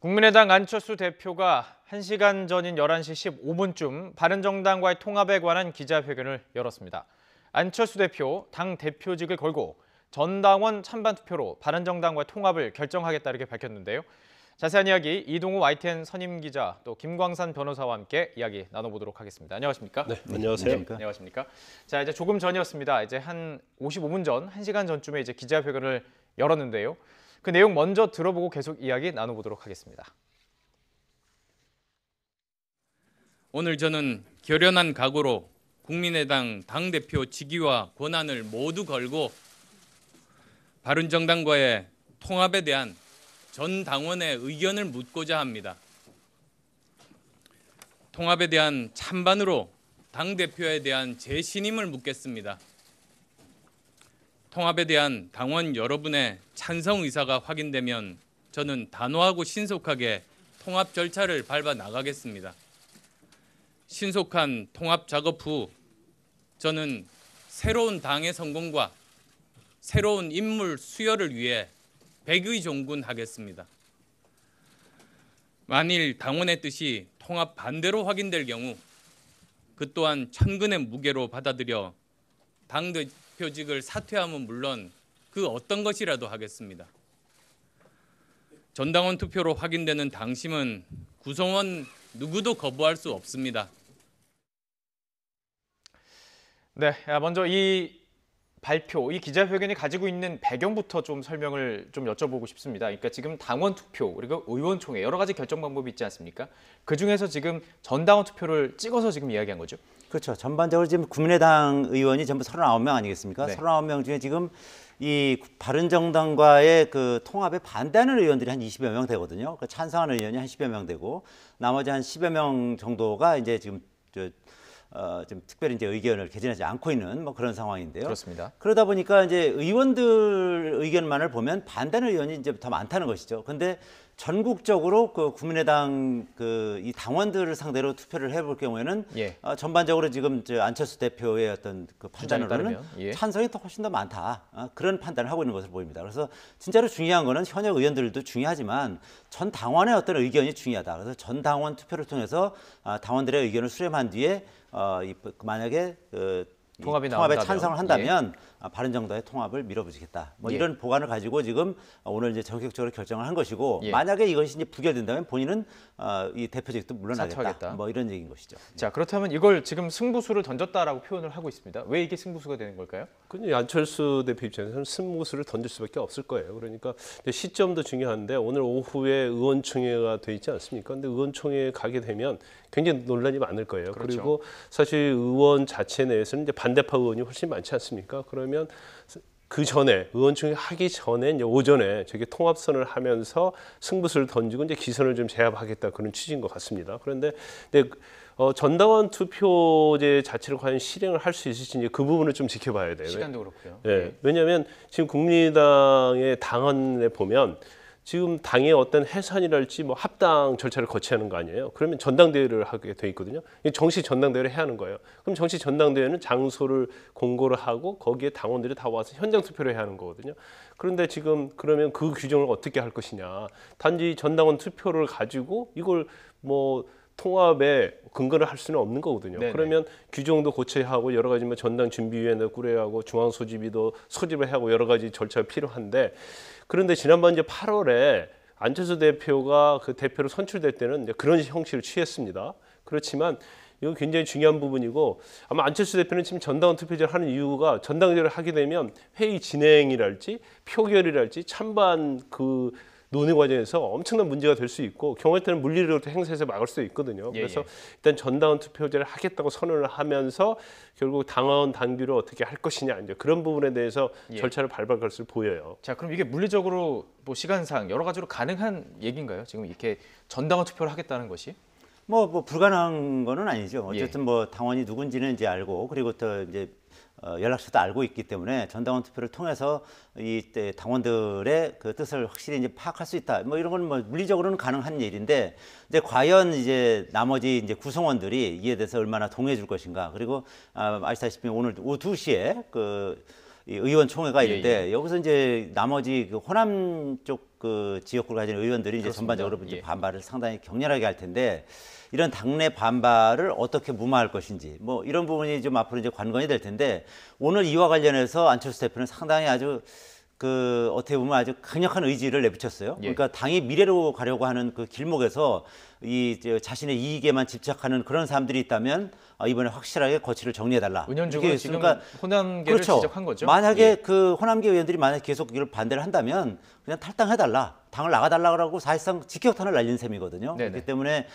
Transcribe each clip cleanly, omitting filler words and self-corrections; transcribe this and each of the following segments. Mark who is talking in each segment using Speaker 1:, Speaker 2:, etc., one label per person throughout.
Speaker 1: 국민의당 안철수 대표가 1시간 전인 11시 15분쯤 바른정당과의 통합에 관한 기자회견을 열었습니다. 안철수 대표, 당 대표직을 걸고 전당원 찬반 투표로 바른정당과의 통합을 결정하겠다 이렇게 밝혔는데요. 자세한 이야기 이동우 YTN 선임 기자 또 김광산 변호사와 함께 이야기 나눠보도록 하겠습니다. 안녕하십니까?
Speaker 2: 네, 안녕하세요.
Speaker 1: 안녕하십니까? 자, 이제 조금 전이었습니다. 이제 한 55분 전, 1시간 전쯤에 이제 기자회견을 열었는데요. 그 내용 먼저 들어보고 계속 이야기 나눠보도록 하겠습니다.
Speaker 3: 오늘 저는 결연한 각오로 국민의당 당대표 직위와 권한을 모두 걸고 바른정당과의 통합에 대한 전 당원의 의견을 묻고자 합니다. 통합에 대한 찬반으로 당대표에 대한 재신임을 묻겠습니다. 통합에 대한 당원 여러분의 찬성 의사가 확인되면 저는 단호하고 신속하게 통합 절차를 밟아 나가겠습니다. 신속한 통합 작업 후 저는 새로운 당의 성공과 새로운 인물 수혈을 위해 백의종군하겠습니다. 만일 당원의 뜻이 통합 반대로 확인될 경우 그 또한 천근의 무게로 받아들여 당대표직을 사퇴함은 물론 그 어떤 것이라도 하겠습니다. 전당원 투표로 확인되는 당심은 구성원 누구도 거부할 수 없습니다.
Speaker 1: 네, 먼저 이 발표, 이 기자회견이 가지고 있는 배경부터 좀 설명을 좀 여쭤보고 싶습니다. 그러니까 지금 당원 투표 그리고 의원총회 여러 가지 결정 방법이 있지 않습니까? 그 중에서 지금 전당원 투표를 찍어서 지금 이야기한 거죠?
Speaker 4: 그렇죠. 전반적으로 지금 국민의당 의원이 전부 39명 아니겠습니까?
Speaker 1: 네.
Speaker 4: 39명 중에 지금 이 바른정당과의 그 통합에 반대하는 의원들이 한 20여 명 되거든요. 그 찬성하는 의원이 한 10여 명 되고 나머지 한 10여 명 정도가 이제 지금 좀 특별히 이제 의견을 개진하지 않고 있는 뭐 그런 상황인데요.
Speaker 1: 그렇습니다.
Speaker 4: 그러다 보니까 이제 의원들 의견만을 보면 반대하는 의원이 이제 더 많다는 것이죠. 근데 전국적으로 그 국민의당 그 이 당원들을 상대로 투표를 해볼 경우에는 전반적으로 지금 안철수 대표의 어떤 그 판단으로는 찬성이 더 훨씬 더 많다. 그런 판단을 하고 있는 것으로 보입니다. 그래서 진짜로 중요한 거는 현역 의원들도 중요하지만 전 당원의 어떤 의견이 중요하다. 그래서 전 당원 투표를 통해서 당원들의 의견을 수렴한 뒤에 만약에 통합에 찬성을 한다면 바른정당의 통합을 밀어붙이겠다. 뭐 이런 보관을 가지고 지금 오늘 이제 전격적으로 결정을 한 것이고 만약에 이것이 이제 부결된다면 본인은 이 대표직도 물러나겠다.
Speaker 1: 사퇴하겠다.
Speaker 4: 뭐 이런 얘기인 것이죠.
Speaker 1: 자, 그렇다면 이걸 지금 승부수를 던졌다라고 표현을 하고 있습니다. 왜 이게 승부수가 되는 걸까요?
Speaker 2: 근데 안철수 대표 입장에서는 승부수를 던질 수밖에 없을 거예요. 그러니까 시점도 중요한데 오늘 오후에 의원총회가 돼 있지 않습니까? 근데 의원총회에 가게 되면 굉장히 논란이 많을 거예요.
Speaker 1: 그렇죠.
Speaker 2: 그리고 사실 의원 자체 내에서는 이제 반대파 의원이 훨씬 많지 않습니까? 그러면 그 전에 의원총회 하기 전에 이제 오전에 저게 통합선을 하면서 승부수를 던지고 이제 기선을 좀 제압하겠다 그런 취지인 것 같습니다. 그런데 전당원 투표제 자체를 과연 실행을 할 수 있을지 이제 그 부분을 좀 지켜봐야 돼요.
Speaker 1: 시간도 그렇고요.
Speaker 2: 네. 왜냐하면 지금 국민의당의 당원에 보면 지금 당의 어떤 해산이랄지 뭐 합당 절차를 거쳐야 하는 거 아니에요. 그러면 전당대회를 하게 돼 있거든요. 정시 전당대회를 해야 하는 거예요. 그럼 정시 전당대회는 장소를 공고를 하고 거기에 당원들이 다 와서 현장 투표를 해야 하는 거거든요. 그런데 지금 그러면 그 규정을 어떻게 할 것이냐. 단지 전당원 투표를 가지고 이걸 뭐 통합에 근거를 할 수는 없는 거거든요.
Speaker 1: 네네.
Speaker 2: 그러면 규정도 고쳐야 하고 여러 가지 뭐 전당 준비위원회 꾸려야 하고 중앙 소집위도 소집을 하고 여러 가지 절차가 필요한데 그런데 지난번 이제 8월에 안철수 대표가 그 대표로 선출될 때는 이제 그런 형식을 취했습니다. 그렇지만 이거 굉장히 중요한 부분이고 아마 안철수 대표는 지금 전당원 투표제를 하는 이유가 전당대회를 하게 되면 회의 진행이랄지 표결이랄지 찬반 그 논의 과정에서 엄청난 문제가 될 수 있고 경우에 따른 물리력을 행사해서 막을 수도 있거든요. 그래서 일단 전당원 투표제를 하겠다고 선언을 하면서 결국 당원 당규를 어떻게 할 것이냐 이제 그런 부분에 대해서 절차를 밟을 것으로 보여요.
Speaker 1: 자, 그럼 이게 물리적으로 뭐 시간상 여러 가지로 가능한 얘기인가요? 지금 이렇게 전당원 투표를 하겠다는 것이?
Speaker 4: 뭐 불가능한 거는 아니죠. 어쨌든 뭐 당원이 누군지는 이제 알고 그리고 또 이제 연락처도 알고 있기 때문에 전당원 투표를 통해서 이때 당원들의 그 뜻을 확실히 이제 파악할 수 있다. 뭐 이런 건 뭐 물리적으로는 가능한 일인데 이제 과연 이제 나머지 이제 구성원들이 이에 대해서 얼마나 동의해 줄 것인가. 그리고 아시다시피 오늘 오후 2시에 이 의원총회가
Speaker 1: 예,
Speaker 4: 있는데 여기서 이제 나머지 그 호남 쪽 그 지역구를 가진 의원들이 이제
Speaker 1: 그렇습니다.
Speaker 4: 전반적으로 이제
Speaker 1: 예.
Speaker 4: 반발을 상당히 격렬하게 할 텐데 이런 당내 반발을 어떻게 무마할 것인지 뭐 이런 부분이 좀 앞으로 이제 관건이 될 텐데 오늘 이와 관련해서 안철수 대표는 상당히 아주 그 어떻게 보면 아주 강력한 의지를 내비쳤어요.
Speaker 1: 예.
Speaker 4: 그러니까 당이 미래로 가려고 하는 그 길목에서 자신의 이익에만 집착하는 그런 사람들이 있다면 이번에 확실하게 거취를 정리해달라.
Speaker 1: 은연중으로 지금
Speaker 4: 그러니까
Speaker 1: 호남계를
Speaker 4: 그렇죠.
Speaker 1: 지적한 거죠.
Speaker 4: 만약에
Speaker 1: 예.
Speaker 4: 그 호남계 의원들이 만약 계속 이걸 반대를 한다면 그냥 탈당해달라. 당을 나가달라고 사실상 직격탄을 날린 셈이거든요.
Speaker 1: 네네.
Speaker 4: 그렇기 때문에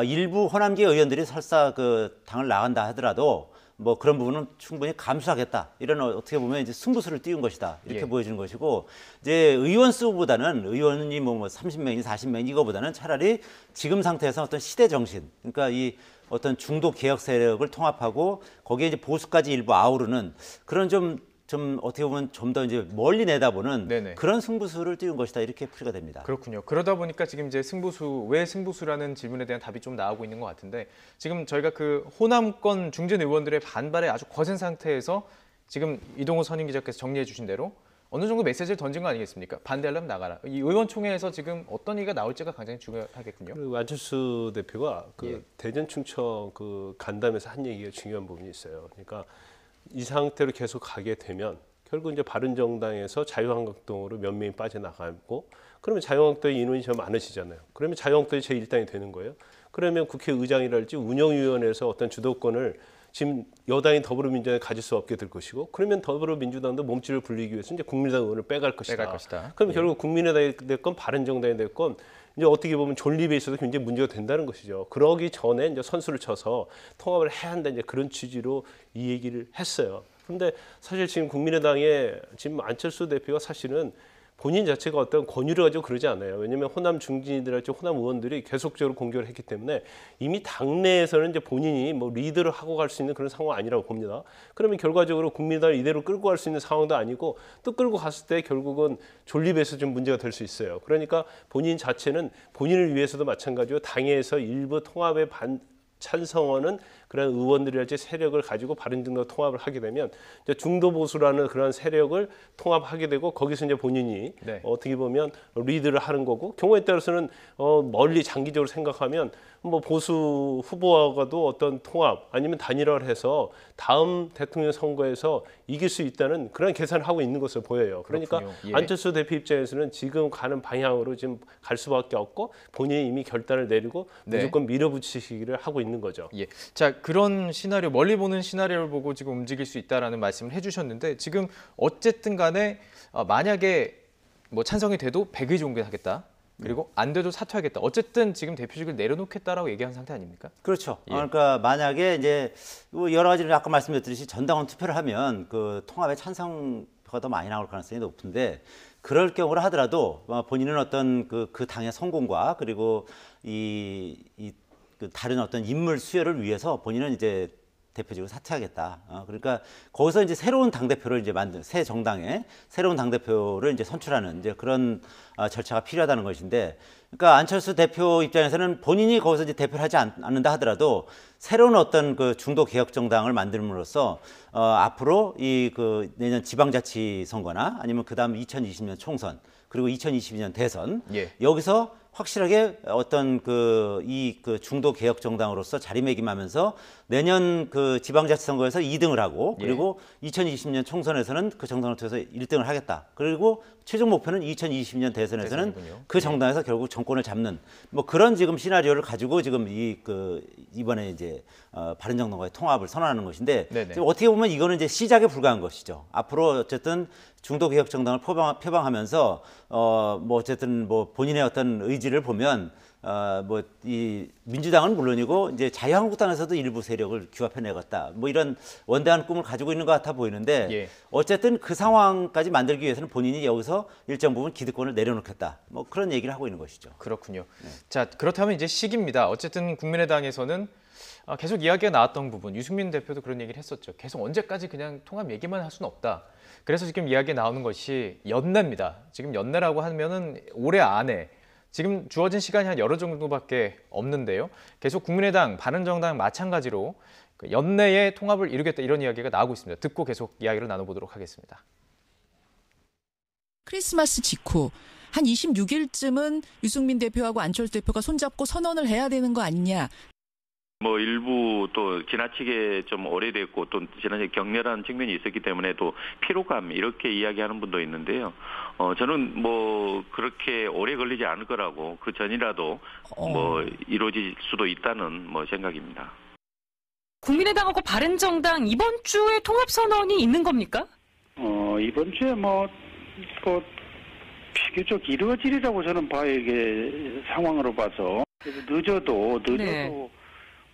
Speaker 4: 일부 호남계 의원들이 설사 그 당을 나간다 하더라도 뭐 그런 부분은 충분히 감수하겠다. 이런 어떻게 보면 이제 승부수를 띄운 것이다. 이렇게
Speaker 1: 예.
Speaker 4: 보여주는 것이고 이제 의원 수보다는 의원이 뭐 30명이 40명 이거보다는 차라리 지금 상태에서 어떤 시대 정신, 그러니까 이 어떤 중도 개혁 세력을 통합하고 거기에 이제 보수까지 일부 아우르는 그런 좀 어떻게 보면 좀 더 이제 멀리 내다보는
Speaker 1: 네네.
Speaker 4: 그런 승부수를 띄운 것이다. 이렇게 풀이가 됩니다.
Speaker 1: 그렇군요. 그러다 보니까 지금 이제 승부수, 왜 승부수라는 질문에 대한 답이 좀 나오고 있는 것 같은데 지금 저희가 그 호남권 중진 의원들의 반발에 아주 거센 상태에서 지금 이동호 선임 기자께서 정리해 주신 대로 어느 정도 메시지를 던진 거 아니겠습니까? 반대하려면 나가라. 이 의원총회에서 지금 어떤 얘기가 나올지가 굉장히 중요하겠군요.
Speaker 2: 그리고 안철수 대표가 그
Speaker 1: 예.
Speaker 2: 대전 충청 그 간담회에서 한 얘기가 중요한 부분이 있어요. 그러니까 이 상태로 계속 가게 되면 결국 이제 바른정당에서 자유한국당으로 몇 명이 빠져나가고 그러면 자유한국당의 인원이 좀 많으시잖아요. 그러면 자유한국당이 제1당이 되는 거예요. 그러면 국회의장이랄지 운영위원회에서 어떤 주도권을 지금 여당인 더불어민주당이 가질 수 없게 될 것이고 그러면 더불어민주당도 몸집을 불리기 위해서 이제 국민의당 의원을 빼갈 것이다. 그럼
Speaker 1: 예.
Speaker 2: 결국 국민의당이 됐건 바른정당이 됐건 이제 어떻게 보면 존립에 있어서 굉장히 문제가 된다는 것이죠. 그러기 전에 이제 선수를 쳐서 통합을 해야 한다 이제 그런 취지로 이 얘기를 했어요. 그런데 사실 지금 국민의당에 지금 안철수 대표가 사실은 본인 자체가 어떤 권유를 가지고 그러지 않아요. 왜냐하면 호남 중진이들할지 호남 의원들이 계속적으로 공격을 했기 때문에 이미 당내에서는 이제 본인이 뭐 리드를 하고 갈 수 있는 그런 상황 아니라고 봅니다. 그러면 결과적으로 국민의당을 이대로 끌고 갈 수 있는 상황도 아니고 또 끌고 갔을 때 결국은 존립에서 좀 문제가 될 수 있어요. 그러니까 본인 자체는 본인을 위해서도 마찬가지로 당에서 일부 통합에 찬성하는 그런 의원들이랄지 세력을 가지고 바른정당 통합을 하게 되면 이제 중도 보수라는 그런 세력을 통합하게 되고 거기서 이제 본인이
Speaker 1: 네.
Speaker 2: 어떻게 보면 리드를 하는 거고 경우에 따라서는 멀리 장기적으로 생각하면 뭐 보수 후보와도 어떤 통합 아니면 단일화를 해서 다음 대통령 선거에서 이길 수 있다는 그런 계산을 하고 있는 것으로 보여요. 그러니까
Speaker 1: 그렇군요. 예.
Speaker 2: 안철수 대표 입장에서는 지금 가는 방향으로 지금 갈 수밖에 없고 본인이 이미 결단을 내리고
Speaker 1: 네.
Speaker 2: 무조건 밀어붙이시기를 하고 있는 거죠.
Speaker 1: 예. 자, 그런 시나리오, 멀리 보는 시나리오를 보고 지금 움직일 수 있다라는 말씀을 해주셨는데 지금 어쨌든 간에 만약에 뭐 찬성이 돼도 백의 종결하겠다. 그리고 안 돼도 사퇴하겠다. 어쨌든 지금 대표직을 내려놓겠다라고 얘기한 상태 아닙니까?
Speaker 4: 그렇죠.
Speaker 1: 예.
Speaker 4: 그러니까 만약에 이제 여러 가지를 아까 말씀드렸듯이 전당원 투표를 하면 그 통합에 찬성표가 더 많이 나올 가능성이 높은데 그럴 경우라 하더라도 본인은 어떤 그 당의 성공과 그리고 그 다른 어떤 인물 수혈을 위해서 본인은 이제 대표직을 사퇴하겠다. 그러니까 거기서 이제 새로운 당 대표를 이제 만든 새 정당에 새로운 당 대표를 이제 선출하는 이제 그런 절차가 필요하다는 것인데, 그러니까 안철수 대표 입장에서는 본인이 거기서 이제 대표를 하지 않는다 하더라도 새로운 어떤 그 중도 개혁 정당을 만듦으로써 앞으로 그 내년 지방자치 선거나 아니면 그다음 2020년 총선 그리고 2022년 대선
Speaker 1: 예.
Speaker 4: 여기서 확실하게 어떤 그 중도 개혁 정당으로서 자리매김하면서 내년 그 지방자치 선거에서 2등을 하고 그리고 2020년 총선에서는 그 정당을 통해서 1등을 하겠다. 그리고 최종 목표는 2020년 대선에서는
Speaker 1: 대선이군요.
Speaker 4: 그 정당에서 결국 정권을 잡는 뭐 그런 지금 시나리오를 가지고 지금 이번에 이제 바른정당과의 통합을 선언하는 것인데 지금 어떻게 보면 이거는 이제 시작에 불과한 것이죠. 앞으로 어쨌든 중도 개혁 정당을 표방하면서 뭐 어쨌든 뭐 본인의 어떤 의지를 보면 뭐 이 민주당은 물론이고 이제 자유한국당에서도 일부 세력을 규합해 내겠다. 뭐 이런 원대한 꿈을 가지고 있는 것 같아 보이는데
Speaker 1: 예.
Speaker 4: 어쨌든 그 상황까지 만들기 위해서는 본인이 여기서 일정 부분 기득권을 내려놓겠다. 뭐 그런 얘기를 하고 있는 것이죠.
Speaker 1: 그렇군요. 자, 그렇다면 이제 시기입니다. 어쨌든 국민의당에서는 계속 이야기가 나왔던 부분, 유승민 대표도 그런 얘기를 했었죠. 계속 언제까지 그냥 통합 얘기만 할 수는 없다. 그래서 지금 이야기 나오는 것이 연내입니다. 지금 연내라고 하면은 올해 안에 지금 주어진 시간이 한 열흘 정도밖에 없는데요. 계속 국민의당, 바른정당 마찬가지로 연내에 통합을 이루겠다 이런 이야기가 나오고 있습니다. 듣고 계속 이야기를 나눠보도록 하겠습니다.
Speaker 5: 크리스마스 직후 한 26일쯤은 유승민 대표하고 안철수 대표가 손잡고 선언을 해야 되는 거 아니냐.
Speaker 6: 뭐 일부 또 지나치게 좀 오래됐고 또 지나치게 격렬한 측면이 있었기 때문에 또 피로감 이렇게 이야기하는 분도 있는데요. 저는 뭐 그렇게 오래 걸리지 않을 거라고 그 전이라도 뭐 이루어질 수도 있다는 뭐 생각입니다.
Speaker 7: 국민의당하고 바른정당 이번 주에 통합 선언이 있는 겁니까?
Speaker 8: 이번 주에 비교적 이루어지리라고 저는 봐요. 이게 상황으로 봐서. 그래서 늦어도
Speaker 7: 네.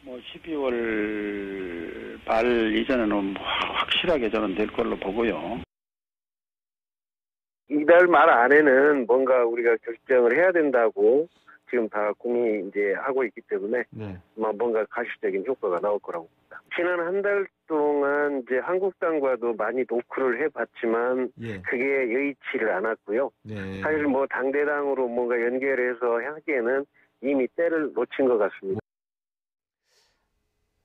Speaker 8: 뭐 12월 말 이전에는 확실하게 저는 될 걸로 보고요.
Speaker 9: 이달 말 안에는 뭔가 우리가 결정을 해야 된다고 지금 다 국민이 이제 하고 있기 때문에 뭔가 가시적인 효과가 나올 거라고 봅니다. 지난 한 달 동안 이제 한국당과도 많이 노크를 해봤지만 그게 여의치를 않았고요. 사실 뭐 당대당으로 뭔가 연결해서 하기에는 이미 때를 놓친 것 같습니다.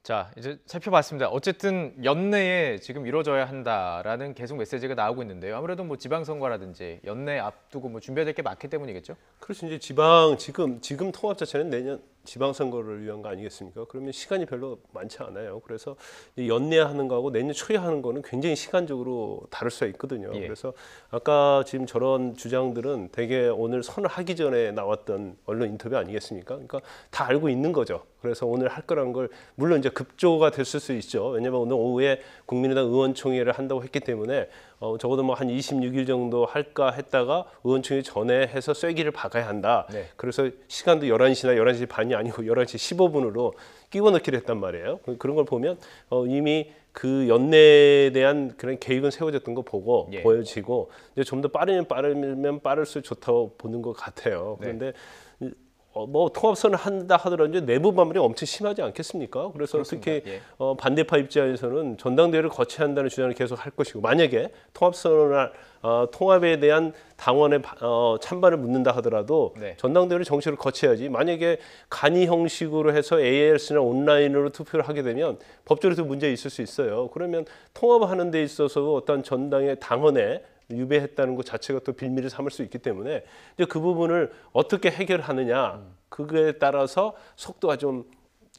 Speaker 1: 자, 이제 살펴봤습니다. 어쨌든 연내에 지금 이루어져야 한다라는 계속 메시지가 나오고 있는데요. 아무래도 뭐 지방선거라든지 연내 앞두고 뭐 준비해야 될 게 많기 때문이겠죠?
Speaker 2: 그렇죠. 이제 지금 통합 자체는 내년 지방선거를 위한 거 아니겠습니까? 그러면 시간이 별로 많지 않아요. 그래서 연내에 하는 거하고 내년 초에 하는 거는 굉장히 시간적으로 다를 수가 있거든요. 그래서 아까 지금 저런 주장들은 되게 오늘 선을 하기 전에 나왔던 언론 인터뷰 아니겠습니까? 그러니까 다 알고 있는 거죠. 그래서 오늘 할 거라는 걸 물론 이제 급조가 됐을 수 있죠. 왜냐하면 오늘 오후에 국민의당 의원총회를 한다고 했기 때문에 적어도 뭐 한 26일 정도 할까 했다가 의원총회 전에 해서 쐐기를 박아야 한다. 그래서 시간도 11시나 11시 반이 아니고 11시 15분으로 끼워 넣기를 했단 말이에요. 그런 걸 보면 이미 그 연내에 대한 그런 계획은 세워졌던 거 보고 보여지고 이제 좀 더 빠르면 빠를수록 좋다고 보는 것 같아요. 그런데 뭐 통합선을 한다 하더라도 이제 내부 반발이 엄청 심하지 않겠습니까? 그래서
Speaker 1: 그렇습니다.
Speaker 2: 특히 반대파 입장에서는 전당대회를 거쳐야 한다는 주장을 계속 할 것이고 만약에 통합선언을 통합에 대한 당원의 찬반을 묻는다 하더라도 전당대회를 정식으로 거쳐야지. 만약에 간이 형식으로 해서 ALS나 온라인으로 투표를 하게 되면 법적으로도 문제 있을 수 있어요. 그러면 통합하는 데 있어서 어떤 전당의 당원에 유배했다는 것 자체가 또 빌미를 삼을 수 있기 때문에 이제 그 부분을 어떻게 해결하느냐 그거에 따라서 속도가 좀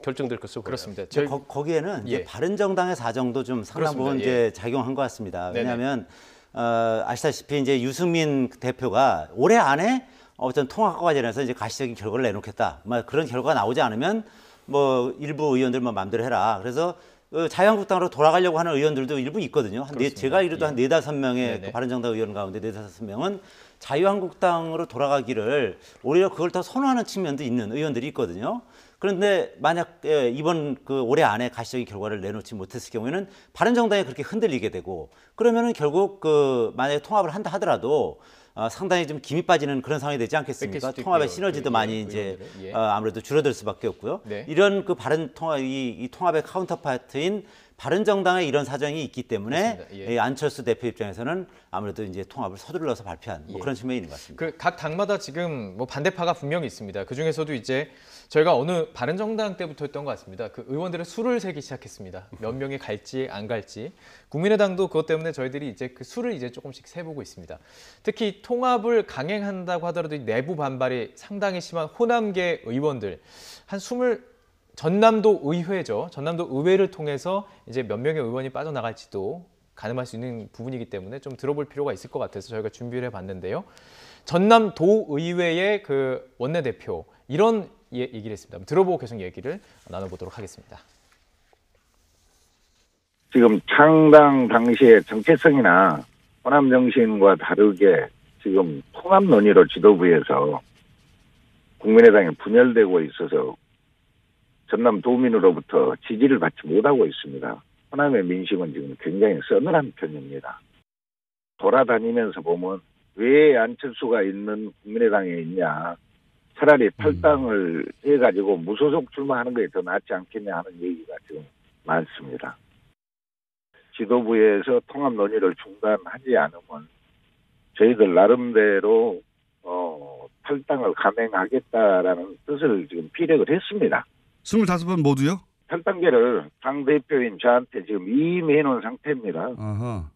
Speaker 2: 결정될 것으로 보여요.
Speaker 1: 그렇습니다.
Speaker 4: 거기에는 이제 바른정당의 사정도 좀 상당 부분 이제 작용한 것 같습니다. 왜냐하면 아시다시피 이제 유승민 대표가 올해 안에 어떤 통합과 관련해서 이제 가시적인 결과를 내놓겠다. 그런 결과가 나오지 않으면 뭐 일부 의원들 마음대로 해라. 그래서 자유한국당으로 돌아가려고 하는 의원들도 일부 있거든요. 제가 알기로도 한 4-5명의 그 바른정당 의원 가운데 4-5명은 자유한국당으로 돌아가기를 오히려 그걸 더 선호하는 측면도 있는 의원들이 있거든요. 그런데 만약 이번 그 올해 안에 가시적인 결과를 내놓지 못했을 경우에는 바른정당이 그렇게 흔들리게 되고 그러면은 결국 그 만약에 통합을 한다 하더라도 상당히 좀 김이 빠지는 그런 상황이 되지 않겠습니까? 통합의 시너지도 많이 이제 아무래도 줄어들 수밖에 없고요. 이런 그 이 통합의 카운터파트인 바른정당의 이런 사정이 있기 때문에 안철수 대표 입장에서는 아무래도 이제 통합을 서둘러서 발표한 뭐 그런 측면이 있는 것 같습니다.
Speaker 1: 그 각 당마다 지금 뭐 반대파가 분명히 있습니다. 그 중에서도 이제 저희가 어느 바른정당 때부터 했던 것 같습니다. 그 의원들의 수를 세기 시작했습니다. 몇 명이 갈지 안 갈지. 국민의당도 그것 때문에 저희들이 이제 그 수를 이제 조금씩 세보고 있습니다. 특히 통합을 강행한다고 하더라도 내부 반발이 상당히 심한 호남계 의원들 한 20 전남도 의회죠. 전남도 의회를 통해서 이제 몇 명의 의원이 빠져나갈지도 가늠할 수 있는 부분이기 때문에 좀 들어볼 필요가 있을 것 같아서 저희가 준비를 해봤는데요. 전남도 의회의 그 원내대표 이런 얘기를 했습니다. 들어보고 계속 얘기를 나눠보도록 하겠습니다.
Speaker 10: 지금 창당 당시의 정체성이나 호남 정신과 다르게 지금 통합 논의로 지도부에서 국민의당이 분열되고 있어서 전남 도민으로부터 지지를 받지 못하고 있습니다. 호남의 민심은 지금 굉장히 서늘한 편입니다. 돌아다니면서 보면 왜 안철수가 있는 국민의당에 있냐. 차라리 탈당을 해가지고 무소속 출마하는 게 더 낫지 않겠냐 하는 얘기가 지금 많습니다. 지도부에서 통합 논의를 중단하지 않으면 저희들 나름대로 탈당을 감행하겠다라는 뜻을 지금 피력을 했습니다.
Speaker 11: 25번 모두요?
Speaker 10: 탈당계를 당대표인 저한테 지금 이임해 놓은 상태입니다.
Speaker 11: 아하.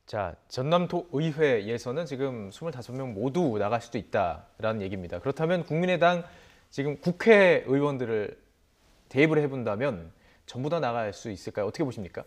Speaker 1: 자, 전남도 의회에서는 지금 25명 모두 나갈 수도 있다라는 얘기입니다. 그렇다면 국민의당 지금 국회의원들을 대입을 해본다면 전부 다 나갈 수 있을까요? 어떻게 보십니까?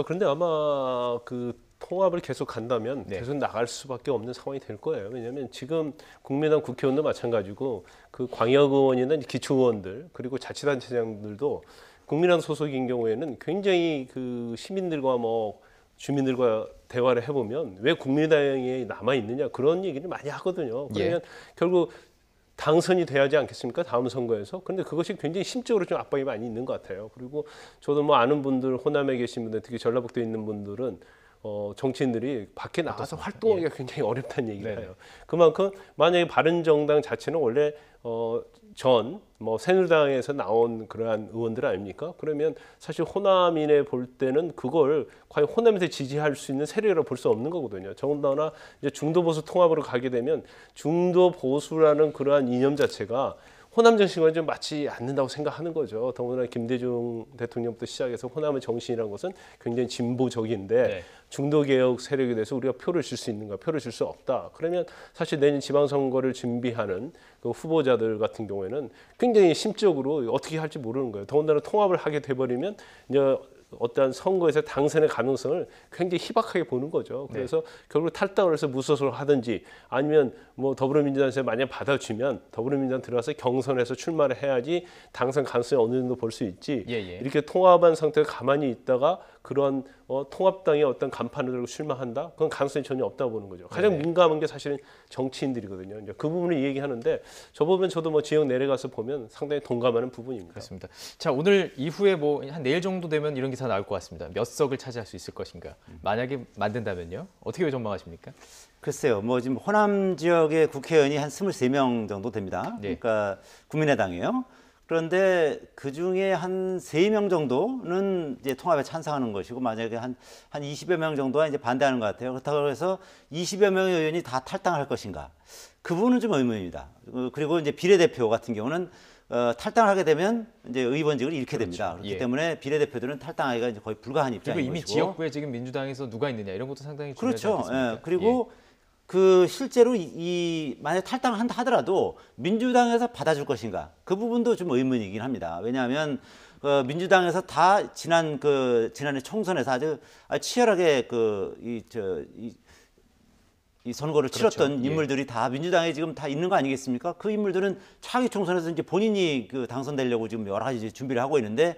Speaker 2: 그런데 아마 그 통합을 계속 간다면
Speaker 1: 네.
Speaker 2: 계속 나갈 수밖에 없는 상황이 될 거예요. 왜냐하면 지금 국민의당 국회의원도 마찬가지고 그 광역의원이나 기초의원들 그리고 자치단체장들도 국민의당 소속인 경우에는 굉장히 그 시민들과 뭐 주민들과 대화를 해보면 왜 국민의당에 남아 있느냐 그런 얘기를 많이 하거든요. 그러면 결국 당선이 돼야지 않겠습니까? 다음 선거에서. 그런데 그것이 굉장히 심적으로 좀 압박이 많이 있는 것 같아요. 그리고 저도 뭐 아는 분들, 호남에 계신 분들, 특히 전라북도에 있는 분들은 정치인들이 밖에 나가서 활동하기가 굉장히 어렵다는 얘기를 해요. 그만큼 만약에 바른정당 자체는 원래 뭐 새누리당에서 나온 그러한 의원들 아닙니까? 그러면 사실 호남인에 볼 때는 그걸 과연 호남에서 지지할 수 있는 세력이라고 볼 수 없는 거거든요. 더군다나 이제 중도 보수 통합으로 가게 되면 중도 보수라는 그러한 이념 자체가 호남 정신과 좀 맞지 않는다고 생각하는 거죠. 더군다나 김대중 대통령부터 시작해서 호남의 정신이라는 것은 굉장히 진보적인데 중도개혁 세력에 대해서 우리가 표를 줄 수 있는가, 표를 줄 수 없다. 그러면 사실 내년 지방선거를 준비하는 그 후보자들 같은 경우에는 굉장히 심적으로 어떻게 할지 모르는 거예요. 더군다나 통합을 하게 돼버리면 이제 어떠한 선거에서 당선의 가능성을 굉장히 희박하게 보는 거죠. 그래서 결국 탈당을 해서 무소속을 하든지 아니면 뭐 더불어민주당에서 만약 받아주면 더불어민주당 들어가서 경선에서 출마를 해야지 당선 가능성이 어느 정도 볼 수 있지. 이렇게 통합한 상태에서 가만히 있다가 그런 통합당의 어떤 간판을 들고 출마한다? 그건 가능성이 전혀 없다고 보는 거죠. 가장 민감한 게 사실은 정치인들이거든요. 이제 그 부분을 얘기하는데 저도 뭐 지역 내려가서 보면 상당히 동감하는 부분입니다.
Speaker 1: 그렇습니다. 자, 오늘 이후에 뭐 한 내일 정도 되면 이런 기사 나올 것 같습니다. 몇 석을 차지할 수 있을 것인가? 만약에 만든다면요? 어떻게 전망하십니까?
Speaker 4: 글쎄요. 뭐 지금 호남 지역의 국회의원이 한 23명 정도 됩니다. 그러니까 국민의당이에요. 그런데 그 중에 한 3명 정도는 이제 통합에 찬성하는 것이고 만약에 한 20여 명 정도가 이제 반대하는 것 같아요. 그렇다고 해서 20여 명의 의원이 다 탈당할 것인가? 그 부분은 좀 의문입니다. 그리고 이제 비례대표 같은 경우는 탈당을 하게 되면 이제 의원직을 잃게 됩니다. 그렇기 때문에 비례대표들은 탈당하기가 이제 거의 불가한 입장인
Speaker 1: 그리고 이미
Speaker 4: 것이고.
Speaker 1: 지역구에 지금 민주당에서 누가 있느냐 이런 것도 상당히 중요하지 않겠습니까?
Speaker 4: 그리고 그 실제로 만약 탈당을 한다 하더라도 민주당에서 받아줄 것인가 그 부분도 좀 의문이긴 합니다. 왜냐하면 민주당에서 다 지난해 총선에서 아주 치열하게 이 선거를 치렀던 인물들이 다 민주당에 지금 다 있는 거 아니겠습니까? 그 인물들은 차기 총선에서 이제 본인이 당선되려고 지금 여러 가지 준비를 하고 있는데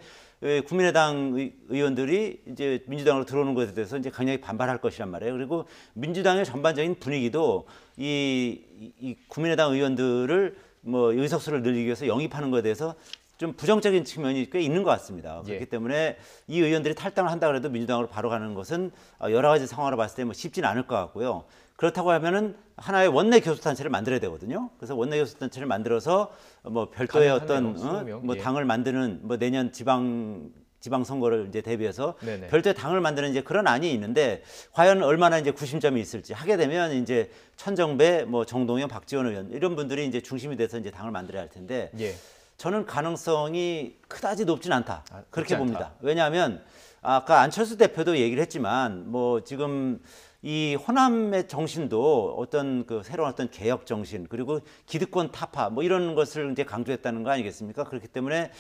Speaker 4: 국민의당 의원들이 이제 민주당으로 들어오는 것에 대해서 이제 강력히 반발할 것이란 말이에요. 그리고 민주당의 전반적인 분위기도 이 국민의당 의원들을 뭐 의석수를 늘리기 위해서 영입하는 것에 대해서 좀 부정적인 측면이 꽤 있는 것 같습니다. 그렇기 때문에 이 의원들이 탈당을 한다 그래도 민주당으로 바로 가는 것은 여러 가지 상황으로 봤을 때 뭐 쉽지는 않을 것 같고요. 그렇다고 하면은 하나의 원내 교섭단체를 만들어야 되거든요. 그래서 원내 교섭단체를 만들어서 뭐 별도의 어떤 뭐 당을 만드는 뭐 내년 지방 선거를 이제 대비해서 별도의 당을 만드는 이제 그런 안이 있는데 과연 얼마나 이제 구심점이 있을지 하게 되면 이제 천정배, 뭐 정동영, 박지원 의원 이런 분들이 이제 중심이 돼서 이제 당을 만들어야 할 텐데 저는 가능성이 그다지 높진 않다. 그렇게 봅니다. 왜냐하면 아까 안철수 대표도 얘기를 했지만 뭐 지금 이 호남의 정신도 어떤 새로운 어떤 개혁 정신 그리고 기득권 타파 뭐 이런 것을 이제 강조했다는 거 아니겠습니까? 그렇기 때문에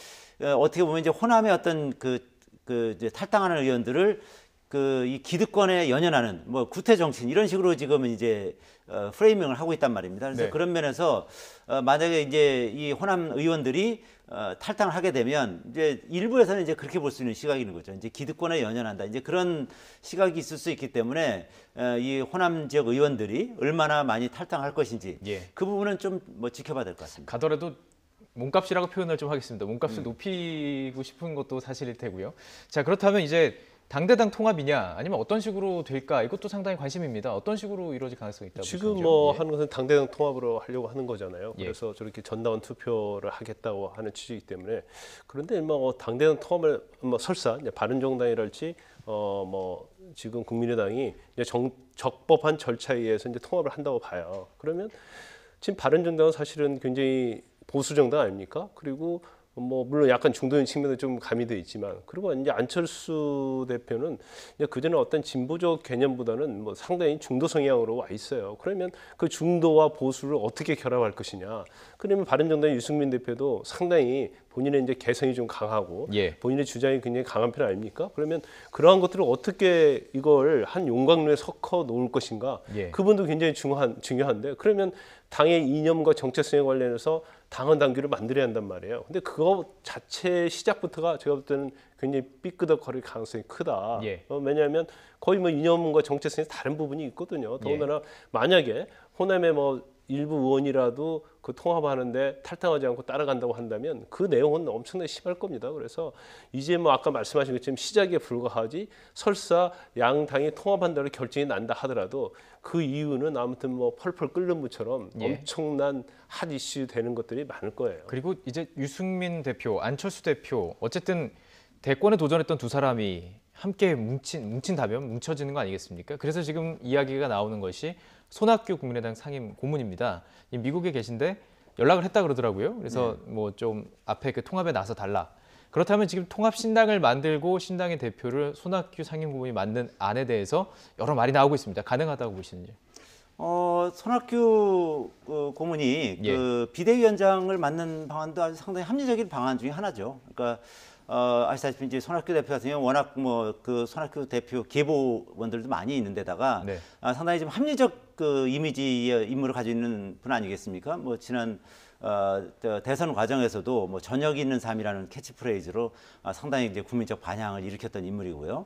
Speaker 4: 어떻게 보면 이제 호남의 어떤 이제 탈당하는 의원들을 이 기득권에 연연하는 뭐 구태 정신 이런 식으로 지금 이제 프레이밍을 하고 있단 말입니다. 그래서 그런 면에서 만약에 이제 이 호남 의원들이 탈당을 하게 되면 이제 일부에서는 이제 그렇게 볼 수 있는 시각이 있는 거죠. 이제 기득권에 연연한다. 이제 그런 시각이 있을 수 있기 때문에 이 호남 지역 의원들이 얼마나 많이 탈당할 것인지 그 부분은 좀 뭐 지켜봐야 될 것 같습니다.
Speaker 1: 가더라도 몸값이라고 표현을 좀 하겠습니다. 몸값을 높이고 싶은 것도 사실일 테고요. 자, 그렇다면 이제 당대당 통합이냐 아니면 어떤 식으로 될까 이것도 상당히 관심입니다. 어떤 식으로 이루어질 가능성이 있다고
Speaker 2: 지금
Speaker 1: 보시는지요?
Speaker 2: 뭐 하는 것은 당대당 통합으로 하려고 하는 거잖아요. 그래서 저렇게 전당원 투표를 하겠다고 하는 취지이기 때문에 그런데 뭐 당대당 통합을 뭐 설사 이제 바른정당이랄지 뭐 지금 국민의당이 이제 적법한 절차에 의해서 이제 통합을 한다고 봐요. 그러면 지금 바른정당은 사실은 굉장히 보수 정당 아닙니까? 그리고 뭐 물론 약간 중도적인 측면도 좀 가미되어 있지만, 그리고 이제 안철수 대표는 이제 그전에 어떤 진보적 개념보다는 뭐 상당히 중도 성향으로 와 있어요. 그러면 그 중도와 보수를 어떻게 결합할 것이냐. 그러면 바른정당의 유승민 대표도 상당히 본인의 이제 개성이 좀 강하고 본인의 주장이 굉장히 강한 편 아닙니까? 그러면 그러한 것들을 어떻게 이걸 한 용광로에 섞어 놓을 것인가? 그분도 굉장히 중요한데, 그러면 당의 이념과 정체성에 관련해서 당헌 당규를 만들어야 한단 말이에요. 근데 그거 자체 시작부터가 제가 볼 때는 굉장히 삐끄덕거릴 가능성이 크다. 왜냐하면 거의 뭐 이념과 정체성이 다른 부분이 있거든요. 더군다나 만약에 호남의 뭐 일부 의원이라도 그 통합하는데 탈당하지 않고 따라간다고 한다면 그 내용은 엄청나게 심할 겁니다. 그래서 이제 뭐 아까 말씀하신 것처럼 시작에 불과하지, 설사 양 당이 통합한다고 결정이 난다 하더라도 그 이유는 아무튼 뭐 펄펄 끓는 물처럼 엄청난 핫 이슈 되는 것들이 많을 거예요.
Speaker 1: 그리고 이제 유승민 대표, 안철수 대표, 어쨌든 대권에 도전했던 두 사람이 함께 뭉친다면 뭉쳐지는 거 아니겠습니까? 그래서 지금 이야기가 나오는 것이 손학규 국민의당 상임 고문입니다. 미국에 계신데 연락을 했다 그러더라고요. 그래서 뭐 좀 앞에 그 통합에 나서 달라. 그렇다면 지금 통합 신당을 만들고 신당의 대표를 손학규 상임 고문이 맡는 안에 대해서 여러 말이 나오고 있습니다. 가능하다고 보시는지?
Speaker 4: 손학규 고문이 그 비대위원장을 맡는 방안도 아주 상당히 합리적인 방안 중에 하나죠. 그러니까 아시다시피 이제 손학규 대표 같은 경우 워낙 뭐 그 손학규 대표 계보원들도 많이 있는데다가 상당히 좀 합리적 그 이미지의 인물을 가지고 있는 분 아니겠습니까? 뭐 지난 대선 과정에서도 뭐 저녁이 있는 삶이라는 캐치프레이즈로 상당히 이제 국민적 반향을 일으켰던 인물이고요.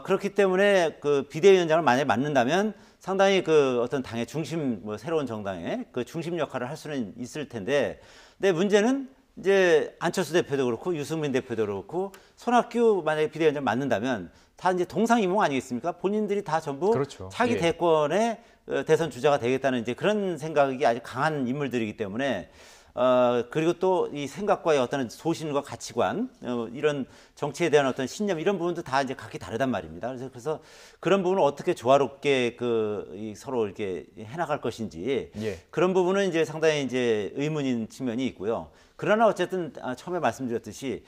Speaker 4: 그렇기 때문에 그 비대위원장을 만약에 맡는다면 상당히 그 어떤 당의 중심, 뭐 새로운 정당의 그 중심 역할을 할 수는 있을 텐데, 근데 문제는 이제 안철수 대표도 그렇고 유승민 대표도 그렇고 손학규 만약에 비대위원장 맡는다면 다 이제 동상이몽 아니겠습니까? 본인들이 다 전부 차기 대권의 대선 주자가 되겠다는 이제 그런 생각이 아주 강한 인물들이기 때문에 그리고 또 이 생각과의 어떤 소신과 가치관, 이런 정치에 대한 어떤 신념, 이런 부분도 다 이제 각기 다르단 말입니다. 그래서 그런 부분을 어떻게 조화롭게 서로 이렇게 해나갈 것인지 그런 부분은 이제 상당히 이제 의문인 측면이 있고요. 그러나 어쨌든 처음에 말씀드렸듯이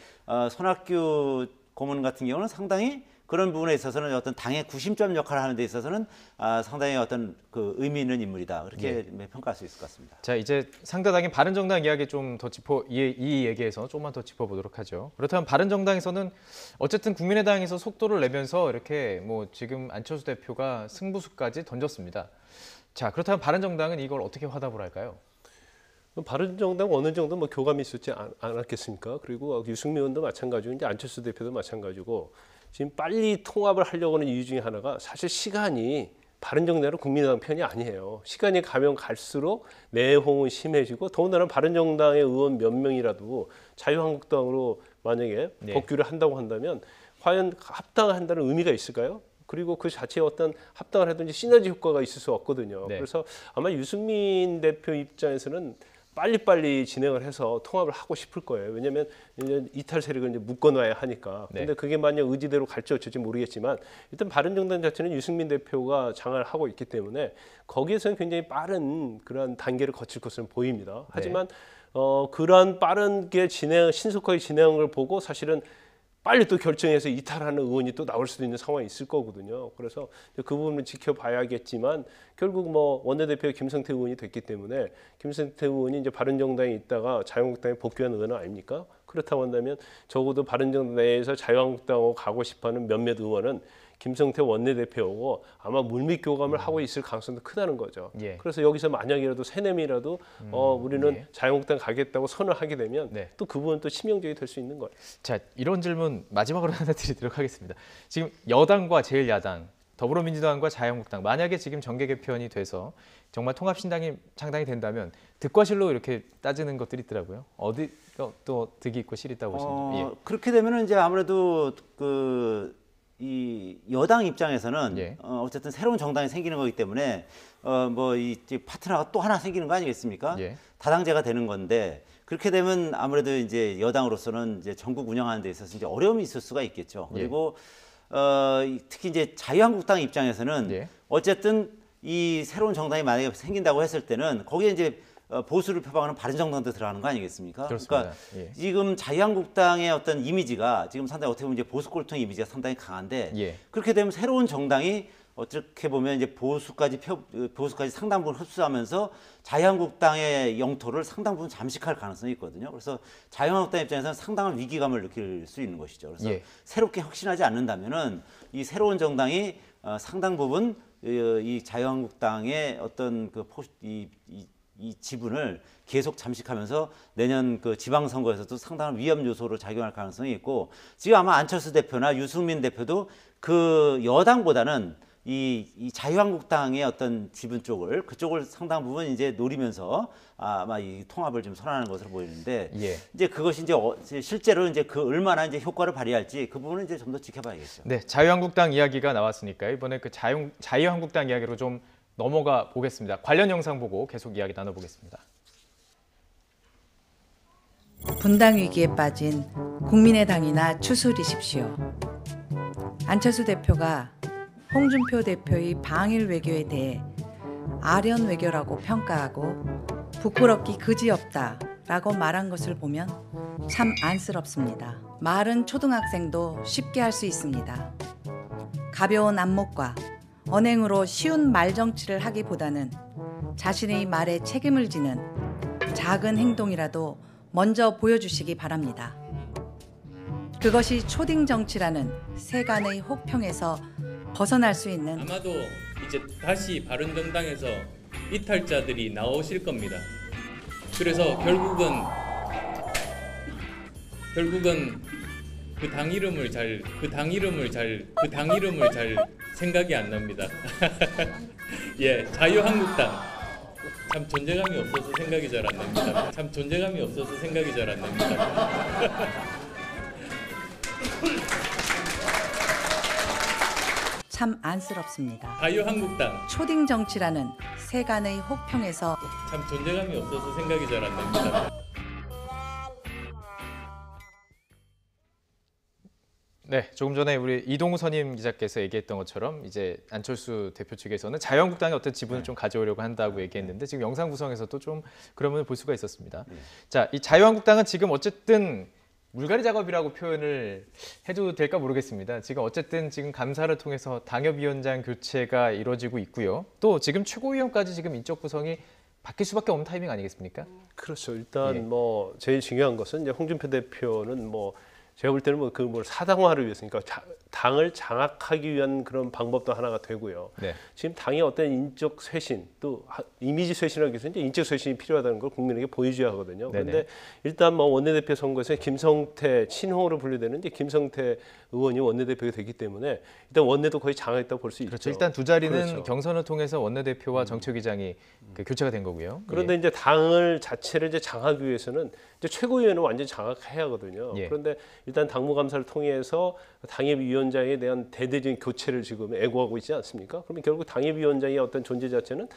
Speaker 4: 손학규 고문 같은 경우는 상당히 그런 부분에 있어서는 어떤 당의 구심점 역할을 하는 데 있어서는 상당히 어떤 그 의미 있는 인물이다, 그렇게 평가할 수 있을 것 같습니다.
Speaker 1: 자, 이제 상대당인 바른정당 이야기 좀 더 이 얘기에서 조금만 더 짚어보도록 하죠. 그렇다면 바른정당에서는 어쨌든 국민의당에서 속도를 내면서 이렇게 뭐 지금 안철수 대표가 승부수까지 던졌습니다. 자, 그렇다면 바른정당은 이걸 어떻게 화답을 할까요?
Speaker 2: 바른정당 어느 정도 뭐 교감이 있었지 않았겠습니까? 그리고 유승민 의원도 마찬가지고 이제 안철수 대표도 마찬가지고 지금 빨리 통합을 하려고 하는 이유 중에 하나가 사실 시간이 바른정당은 국민의당 편이 아니에요. 시간이 가면 갈수록 내홍은 심해지고, 더군다나 바른정당의 의원 몇 명이라도 자유한국당으로 만약에 복귀를 한다고 한다면 과연 합당한다는 의미가 있을까요? 그리고 그 자체에 어떤 합당을 해도 이제 시너지 효과가 있을 수 없거든요. 그래서 아마 유승민 대표 입장에서는 빨리빨리 진행을 해서 통합을 하고 싶을 거예요. 왜냐하면 이탈 세력을 이제 묶어놔야 하니까. 근데 그게 만약 의지대로 갈지 어쩔지 모르겠지만 일단 바른정당 자체는 유승민 대표가 장을 하고 있기 때문에 거기에서는 굉장히 빠른 그런 단계를 거칠 것으로 보입니다. 하지만 그러한 빠르게 신속하게 진행한 걸 보고 사실은 빨리 또 결정해서 이탈하는 의원이 또 나올 수도 있는 상황이 있을 거거든요. 그래서 그 부분을 지켜봐야겠지만 결국 뭐 원내대표가 김성태 의원이 됐기 때문에 김성태 의원이 이제 바른정당에 있다가 자유한국당에 복귀한 의원 아닙니까? 그렇다고 한다면 적어도 바른정당 내에서 자유한국당으로 가고 싶어하는 몇몇 의원은 김성태 원내대표고 아마 물밑 교감을 하고 있을 가능성도 크다는 거죠. 그래서 여기서 만약이라도 세냄이라도 우리는 자유한국당 가겠다고 선을 하게 되면 또 그 부분은 또 치명적이 될 수 있는 거예요.
Speaker 1: 자, 이런 질문 마지막으로 하나 드리도록 하겠습니다. 지금 여당과 제1야당, 더불어민주당과 자유한국당, 만약에 지금 정계 개편이 돼서 정말 통합신당이 창당이 된다면 득과실로 이렇게 따지는 것들이 있더라고요. 어디 또 득이 있고 실이 있다고 보시는지.
Speaker 4: 그렇게 되면은 이제 아무래도 이 여당 입장에서는 어쨌든 새로운 정당이 생기는 거기 때문에 뭐 이 파트너가 또 하나 생기는 거 아니겠습니까? 다당제가 되는 건데, 그렇게 되면 아무래도 이제 여당으로서는 이제 전국 운영하는 데 있어서 이제 어려움이 있을 수가 있겠죠. 그리고 특히 이제 자유한국당 입장에서는 어쨌든 이 새로운 정당이 만약에 생긴다고 했을 때는 거기에 이제 보수를 표방하는 바른정당도 들어가는 거 아니겠습니까?
Speaker 1: 그렇습니다.
Speaker 4: 그러니까 지금 자유한국당의 어떤 이미지가 지금 상당히 어떻게 보면 이제 보수 꼴통 이미지가 상당히 강한데 그렇게 되면 새로운 정당이 어떻게 보면 이제 보수까지 상당 부분 흡수하면서 자유한국당의 영토를 상당 부분 잠식할 가능성이 있거든요. 그래서 자유한국당 입장에서는 상당한 위기감을 느낄 수 있는 것이죠. 그래서 새롭게 혁신하지 않는다면은 이 새로운 정당이 상당 부분 이 자유한국당의 어떤 이 지분을 계속 잠식하면서 내년 그 지방선거에서도 상당한 위험 요소로 작용할 가능성이 있고 지금 아마 안철수 대표나 유승민 대표도 그 여당보다는 이 자유한국당의 어떤 지분 그쪽을 상당 부분 이제 노리면서 아마 이 통합을 좀 선언하는 것으로 보이는데 이제 그것이 이제 실제로 이제 그 얼마나 이제 효과를 발휘할지 그 부분은 이제 좀 더 지켜봐야겠죠.
Speaker 1: 네, 자유한국당 이야기가 나왔으니까 이번에 그 자유한국당 이야기로 좀 넘어가 보겠습니다. 관련 영상 보고 계속 이야기 나눠보겠습니다.
Speaker 11: 분당 위기에 빠진 국민의당이나 추스리십시오. 안철수 대표가 홍준표 대표의 방일 외교에 대해 아련 외교라고 평가하고 부끄럽기 그지없다라고 말한 것을 보면 참 안쓰럽습니다. 말은 초등학생도 쉽게 할 수 있습니다. 가벼운 안목과 언행으로 쉬운 말정치를 하기보다는 자신의 말에 책임을 지는 작은 행동이라도 먼저 보여주시기 바랍니다. 그것이 초딩 정치라는 세간의 혹평에서 벗어날 수 있는
Speaker 3: 아마도 이제 다시 바른정당에서 이탈자들이 나오실 겁니다. 그래서 결국은 그 당 이름을 잘 생각이 안 납니다. 예, 자유한국당 참 존재감이 없어서 생각이 잘 안 납니다.
Speaker 11: 참 안쓰럽습니다.
Speaker 3: 자유한국당
Speaker 11: 초딩 정치라는 세간의 혹평에서
Speaker 3: 참 존재감이 없어서 생각이 잘 안 납니다.
Speaker 1: 네, 조금 전에 우리 이동우 선임 기자께서 얘기했던 것처럼 이제 안철수 대표 측에서는 자유한국당의 어떤 지분을 좀 가져오려고 한다고 얘기했는데 지금 영상 구성에서도 좀 그런 면을 볼 수가 있었습니다. 자, 이 자유한국당은 지금 어쨌든 물갈이 작업이라고 표현을 해도 될까 모르겠습니다. 지금 어쨌든 지금 감사를 통해서 당협위원장 교체가 이루어지고 있고요. 또 지금 최고위원까지 지금 인적 구성이 바뀔 수밖에 없는 타이밍 아니겠습니까?
Speaker 2: 그렇죠. 일단 뭐 제일 중요한 것은 이제 홍준표 대표는 제가 볼 때는 사당화를 위해서, 그러니까 당을 장악하기 위한 그런 방법도 하나가 되고요. 지금 당의 어떤 인적 쇄신, 또 이미지 쇄신하기 위해서 이제 인적 쇄신이 필요하다는 걸 국민에게 보여줘야 하거든요. 그런데 일단 원내대표 선거에서 김성태, 친홍으로 분류되는 이제 김성태 의원이 원내대표가 되기 때문에 일단 원내도 거의 장악했다고 볼 수 있죠.
Speaker 1: 그렇죠. 일단 두 자리는 경선을 통해서 원내대표와 정책위장이 교체가 된 거고요.
Speaker 2: 그런데 이제 당을 자체를 이제 장악하기 위해서는 이제 최고위원을 완전히 장악해야 하거든요. 그런데 일단 당무감사를 통해서 당협위원장에 대한 대대적인 교체를 지금 애고하고 있지 않습니까? 그러면 결국 당협위원장의 어떤 존재 자체는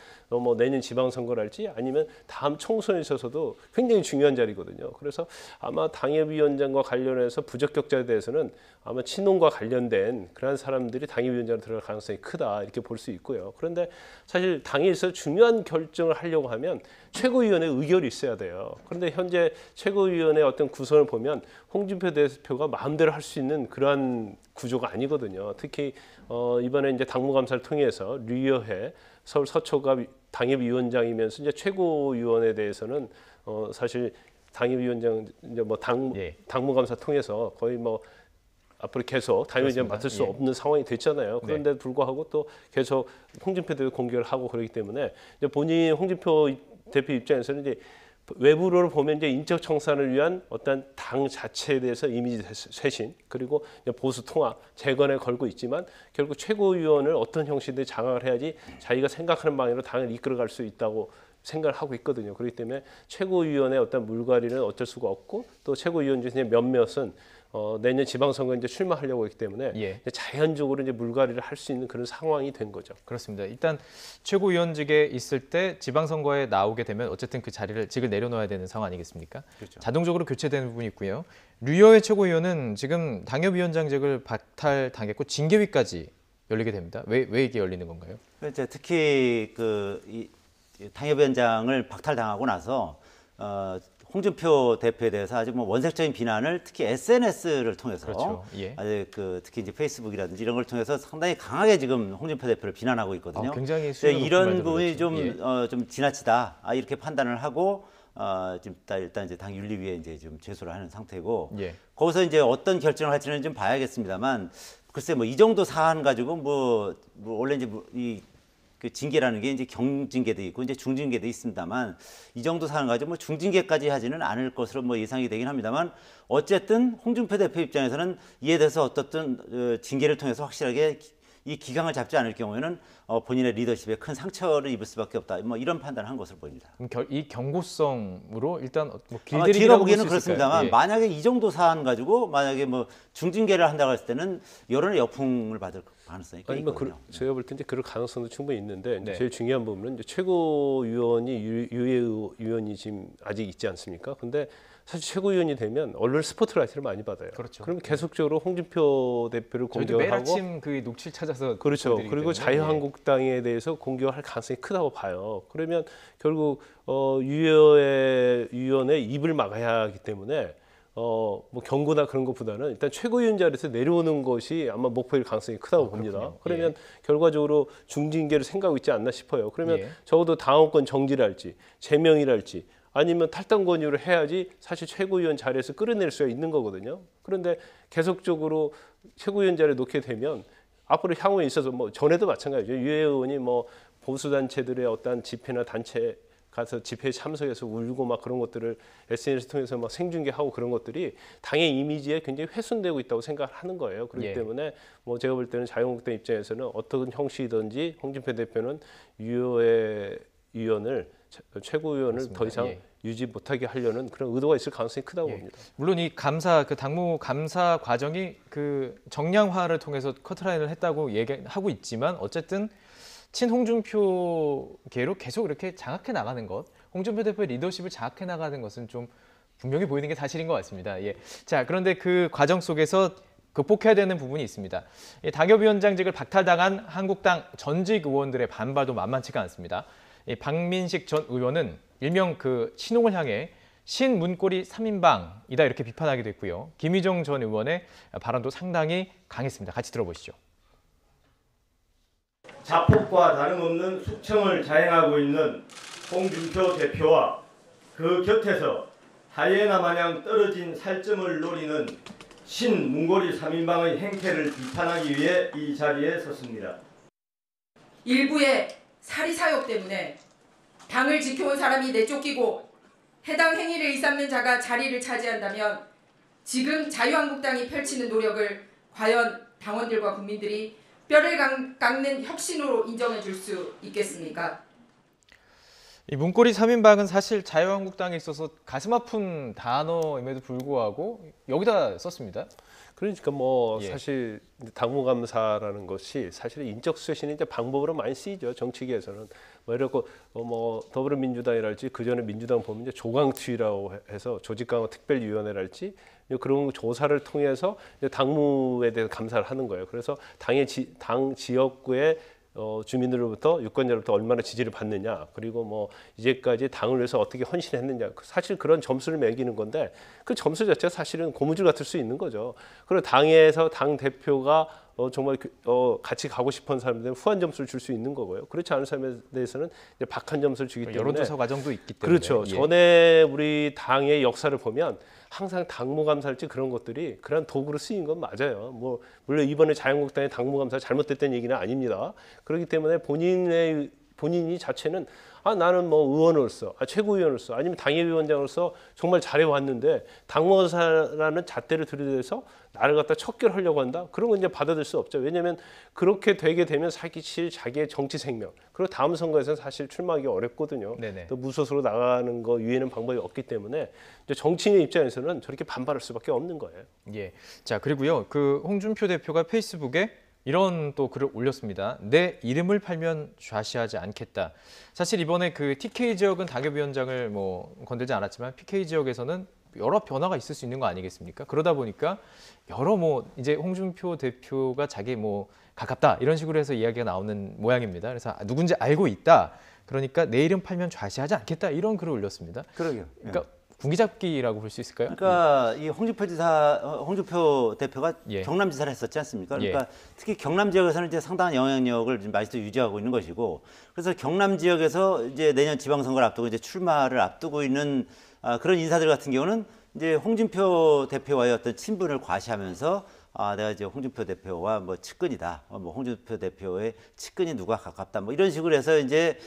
Speaker 2: 내년 지방선거랄지 아니면 다음 총선에 있어서도 굉장히 중요한 자리거든요. 그래서 아마 당협위원장과 관련해서 부적격자에 대해서는 아마 친논과 관련된 그런 사람들이 당협위원장으로 들어갈 가능성이 크다 이렇게 볼 수 있고요. 그런데 사실 당에서 중요한 결정을 하려고 하면 최고위원회 의결이 있어야 돼요. 그런데 현재 최고위원회 어떤 구성을 보면 홍준표 대표가 마음대로 할 수 있는 그러한 구조가 아니거든요. 특히 이번에 이제 당무감사를 통해서 류여해 서울 서초가 당협위원장이면서 이제 최고위원에 대해서는 사실 당협위원장 이제 당무감사 통해서 거의 앞으로 계속 당협위원장 맡을 수 없는 상황이 됐잖아요. 그런데 불구하고 또 계속 홍준표 대표 공격을 하고 그러기 때문에 이제 본인 홍준표 대표 입장에서는 이제 외부로 보면 이제 인적 청산을 위한 어떤 당 자체에 대해서 이미지 쇄신 그리고 보수 통합 재건에 걸고 있지만 결국 최고위원을 어떤 형식で장악을 해야지 자기가 생각하는 방향으로 당을 이끌어갈 수 있다고 생각을 하고 있거든요. 그렇기 때문에 최고위원의 어떤 물갈이는 어쩔 수가 없고 또 최고위원 중에 몇몇은 내년 지방선거에 이제 출마하려고 했기 때문에 이제 자연적으로 이제 물갈이를 할 수 있는 그런 상황이 된 거죠.
Speaker 1: 그렇습니다. 일단 최고위원직에 있을 때 지방선거에 나오게 되면 어쨌든 그 직을 내려놓아야 되는 상황 아니겠습니까? 그렇죠. 자동적으로 교체되는 부분이 있고요. 류여해 최고위원은 지금 당협위원장직을 박탈당했고 징계위까지 열리게 됩니다. 왜 이게 열리는 건가요?
Speaker 4: 특히 당협위원장을 박탈당하고 나서 홍준표 대표에 대해서 아주 뭐 원색적인 비난을 특히 SNS를 통해서
Speaker 1: 그렇죠. 예.
Speaker 4: 아주 특히 이제 페이스북이라든지 이런 걸 통해서 상당히 강하게 지금 홍준표 대표를 비난하고 있거든요.
Speaker 1: 굉장히
Speaker 4: 이런 부분이
Speaker 1: 그렇죠.
Speaker 4: 좀 지나치다 이렇게 판단을 하고 지금 일단 이제 당 윤리위에 이제 좀 제소를 하는 상태고 거기서 이제 어떤 결정을 할지는 좀 봐야겠습니다만 글쎄 뭐 이 정도 사안 가지고 뭐 원래 이제 그 징계라는 게 이제 경징계도 있고 이제 중징계도 있습니다만 이 정도 사안 가지고 뭐 중징계까지 하지는 않을 것으로 뭐 예상이 되긴 합니다만 어쨌든 홍준표 대표 입장에서는 이에 대해서 어떻든 징계를 통해서 확실하게 이 기강을 잡지 않을 경우에는 본인의 리더십에 큰 상처를 입을 수밖에 없다. 뭐 이런 판단을 한 것으로 보입니다.
Speaker 1: 그럼 이 경고성으로 일단 뭐
Speaker 4: 아마
Speaker 1: 길들이기라고
Speaker 4: 제가
Speaker 1: 볼
Speaker 4: 보기에는
Speaker 1: 수
Speaker 4: 그렇습니다만
Speaker 1: 있을까요?
Speaker 4: 만약에 이 정도 사안 가지고 만약에 뭐 중징계를 한다고 했을 때는 여론의 역풍을 받을 가능성이 꽤 있거든요.
Speaker 2: 제가 볼 때 이제 그럴 가능성도 충분히 있는데 제일 중요한 부분은 이제 최고위원이 유예위원이 지금 아직 있지 않습니까? 근데 사실 최고위원이 되면 언론 스포트라이트를 많이 받아요.
Speaker 1: 그렇죠.
Speaker 2: 그럼 계속적으로 홍준표 대표를
Speaker 1: 저희도
Speaker 2: 공격하고
Speaker 1: 매일 아침 그 녹취 찾아서
Speaker 2: 그렇죠. 그리고
Speaker 1: 때문에.
Speaker 2: 자유한국당에 대해서 공격할 가능성이 크다고 봐요. 그러면 결국 유연의 입을 막아야 하기 때문에 뭐 경고나 그런 것보다는 일단 최고위원 자리에서 내려오는 것이 아마 목표일 가능성이 크다고 봅니다. 그러면 결과적으로 중징계를 생각하고 있지 않나 싶어요. 그러면 적어도 당원권 정지랄지 제명이랄지 아니면 탈당 권유를 해야지 사실 최고위원 자리에서 끌어낼 수가 있는 거거든요. 그런데 계속적으로 최고위원 자리에 놓게 되면 앞으로 향후에 있어서 뭐 전에도 마찬가지죠. 유해 의원이 뭐 보수 단체들의 어떤 집회나 단체 가서 집회에 참석해서 울고 막 그런 것들을 SNS 통해서 막 생중계하고 그런 것들이 당의 이미지에 굉장히 훼손되고 있다고 생각하는 거예요. 그렇기 때문에 뭐 제가 볼 때는 자유한국당 입장에서는 어떤 형식이든지 홍준표 대표는 유해 의원을 최고위원을 더 이상 유지 못하게 하려는 그런 의도가 있을 가능성이 크다고 봅니다.
Speaker 1: 물론 이 그 당무 감사 과정이 그 정량화를 통해서 커트라인을 했다고 얘기하고 있지만 어쨌든 친홍준표계로 계속 이렇게 장악해 나가는 것, 홍준표 대표의 리더십을 장악해 나가는 것은 좀 분명히 보이는 게 사실인 것 같습니다. 자, 그런데 그 과정 속에서 극복해야 되는 부분이 있습니다. 당협위원장직을 박탈당한 한국당 전직 의원들의 반발도 만만치가 않습니다. 박민식 전 의원은 일명 그 친홍을 향해 신문고리 3인방이다 이렇게 비판하기도 했고요. 김희정 전 의원의 발언도 상당히 강했습니다. 같이 들어보시죠.
Speaker 12: 자폭과 다름없는 숙청을 자행하고 있는 홍준표 대표와 그 곁에서 하이에나 마냥 떨어진 살점을 노리는 신문고리 3인방의 행태를 비판하기 위해 이 자리에 섰습니다.
Speaker 13: 일부의 사리사욕 때문에 당을 지켜온 사람이 내쫓기고 해당 행위를 일삼는 자가 자리를 차지한다면 지금 자유한국당이 펼치는 노력을 과연 당원들과 국민들이 뼈를 깎는 혁신으로 인정해 줄 수 있겠습니까?
Speaker 1: 이 문고리 3인방은 사실 자유한국당에 있어서 가슴 아픈 단어임에도 불구하고 여기다 썼습니다.
Speaker 2: 그러니까 뭐 사실 당무감사라는 것이 사실 인적 쇄신의 이제 방법으로 많이 쓰이죠. 정치계에서는 뭐 이렇고 뭐 더불어민주당이랄지 그 전에 민주당 보면 이제 조강투위라고 해서 조직강화 특별위원회랄지 그런 조사를 통해서 당무에 대해서 감사를 하는 거예요. 그래서 당 지역구의 주민들로부터 유권자로부터 얼마나 지지를 받느냐, 그리고 뭐 이제까지 당을 위해서 어떻게 헌신했느냐, 사실 그런 점수를 매기는 건데 그 점수 자체가 사실은 고무줄 같을 수 있는 거죠. 그리고 당에서 당 대표가 정말 같이 가고 싶은 사람들은 후한 점수를 줄 수 있는 거고요. 그렇지 않은 사람에 대해서는 이제 박한 점수를 주기 때문에
Speaker 1: 여론조사 과정도 있기 때문에
Speaker 2: 그렇죠. 전에 우리 당의 역사를 보면 항상 당무감사랄지 그런 것들이 그런 도구로 쓰인 건 맞아요. 뭐 물론 이번에 자유한국당의 당무감사 잘못됐다는 얘기는 아닙니다. 그렇기 때문에 본인이 자체는 나는 뭐 의원으로서 최고위원으로서 아니면 당협위원장으로서 정말 잘해왔는데 당무감사라는 잣대를 들이대서 나를 갖다 척결하려고 한다? 그런 건 이제 받아들일 수 없죠. 왜냐하면 그렇게 되게 되면 사실 자기의 정치 생명 그리고 다음 선거에서는 사실 출마하기 어렵거든요. 또 무소속으로 나가는 거 위에는 방법이 없기 때문에 이제 정치인의 입장에서는 저렇게 반발할 수밖에 없는 거예요.
Speaker 1: 자, 그리고요. 그 홍준표 대표가 페이스북에 이런 또 글을 올렸습니다. 내 이름을 팔면 좌시하지 않겠다. 사실 이번에 그 TK 지역은 당협위원장을 뭐 건들지 않았지만 PK 지역에서는 여러 변화가 있을 수 있는 거 아니겠습니까? 그러다 보니까 여러 뭐 이제 홍준표 대표가 자기 뭐 가깝다 이런 식으로 해서 이야기가 나오는 모양입니다. 그래서 누군지 알고 있다. 그러니까 내 이름 팔면 좌시하지 않겠다 이런 글을 올렸습니다.
Speaker 4: 그러게요.
Speaker 1: 그러니까 군기잡기라고 볼 수 있을까요?
Speaker 4: 그러니까 이 홍준표 대표가 경남지사를 했었지 않습니까? 그러니까 특히 경남 지역에서는 이제 상당한 영향력을 지금 아직도 유지하고 있는 것이고, 그래서 경남 지역에서 이제 내년 지방선거를 앞두고 이제 출마를 앞두고 있는 그런 인사들 같은 경우는 이제 홍준표 대표와의 어떤 친분을 과시하면서 내가 이제 홍준표 대표와 뭐 측근이다, 뭐 홍준표 대표의 측근이 누가 가깝다, 뭐 이런 식으로 해서 이제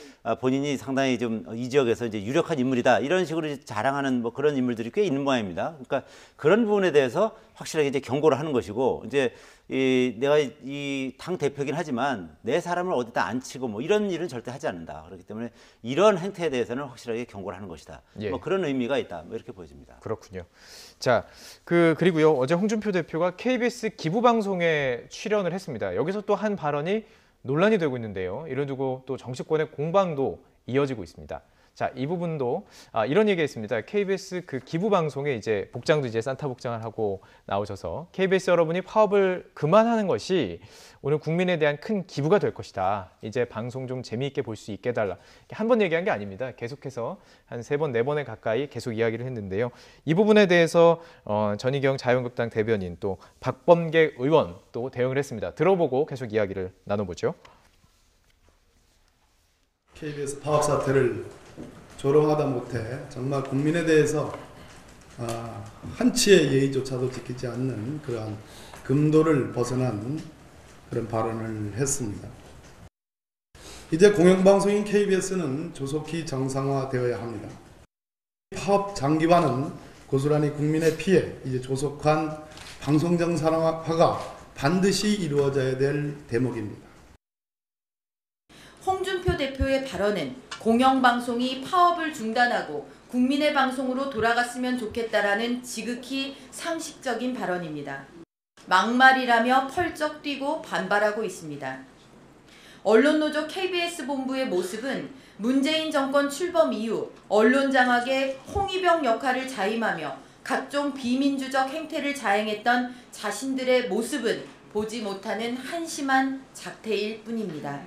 Speaker 4: 본인이 상당히 좀 이 지역에서 이제 유력한 인물이다 이런 식으로 이제 자랑하는 뭐 그런 인물들이 꽤 있는 모양입니다. 그러니까 그런 부분에 대해서 확실하게 이제 경고를 하는 것이고, 이제 내가 이 당 대표긴 하지만 내 사람을 어디다 앉히고 뭐 이런 일은 절대 하지 않는다. 그렇기 때문에 이런 행태에 대해서는 확실하게 경고를 하는 것이다. 뭐 그런 의미가 있다. 뭐 이렇게 보여집니다.
Speaker 1: 그렇군요. 자, 그리고요. 어제 홍준표 대표가 KBS 기부 방송에 출연을 했습니다. 여기서 또 한 발언이 논란이 되고 있는데요. 이를 두고 또 정치권의 공방도 이어지고 있습니다. 자, 이 부분도 이런 얘기했습니다. KBS 그 기부 방송에 이제 복장도 이제 산타 복장을 하고 나오셔서 KBS 여러분이 파업을 그만하는 것이 오늘 국민에 대한 큰 기부가 될 것이다. 이제 방송 좀 재미있게 볼 수 있게 해달라. 한 번 얘기한 게 아닙니다. 계속해서 한 3번, 4번에 가까이 계속 이야기를 했는데요. 이 부분에 대해서 전희경 자유한국당 대변인 또 박범계 의원 또 대응을 했습니다. 들어보고 계속 이야기를 나눠보죠.
Speaker 14: KBS 파업 사태를 조롱하다 못해 정말 국민에 대해서 한치의 예의조차도 지키지 않는 그러한 금도를 벗어난 그런 발언을 했습니다. 이제 공영방송인 KBS는 조속히 정상화되어야 합니다. 파업 장기화는 고스란히 국민의 피해, 이제 조속한 방송 정상화가 반드시 이루어져야 될 대목입니다.
Speaker 15: 홍준표 대표의 발언은 공영방송이 파업을 중단하고 국민의 방송으로 돌아갔으면 좋겠다라는 지극히 상식적인 발언입니다. 막말이라며 펄쩍 뛰고 반발하고 있습니다. 언론노조 KBS 본부의 모습은 문재인 정권 출범 이후 언론 장악의 홍위병 역할을 자임하며 각종 비민주적 행태를 자행했던 자신들의 모습은 보지 못하는 한심한 작태일 뿐입니다.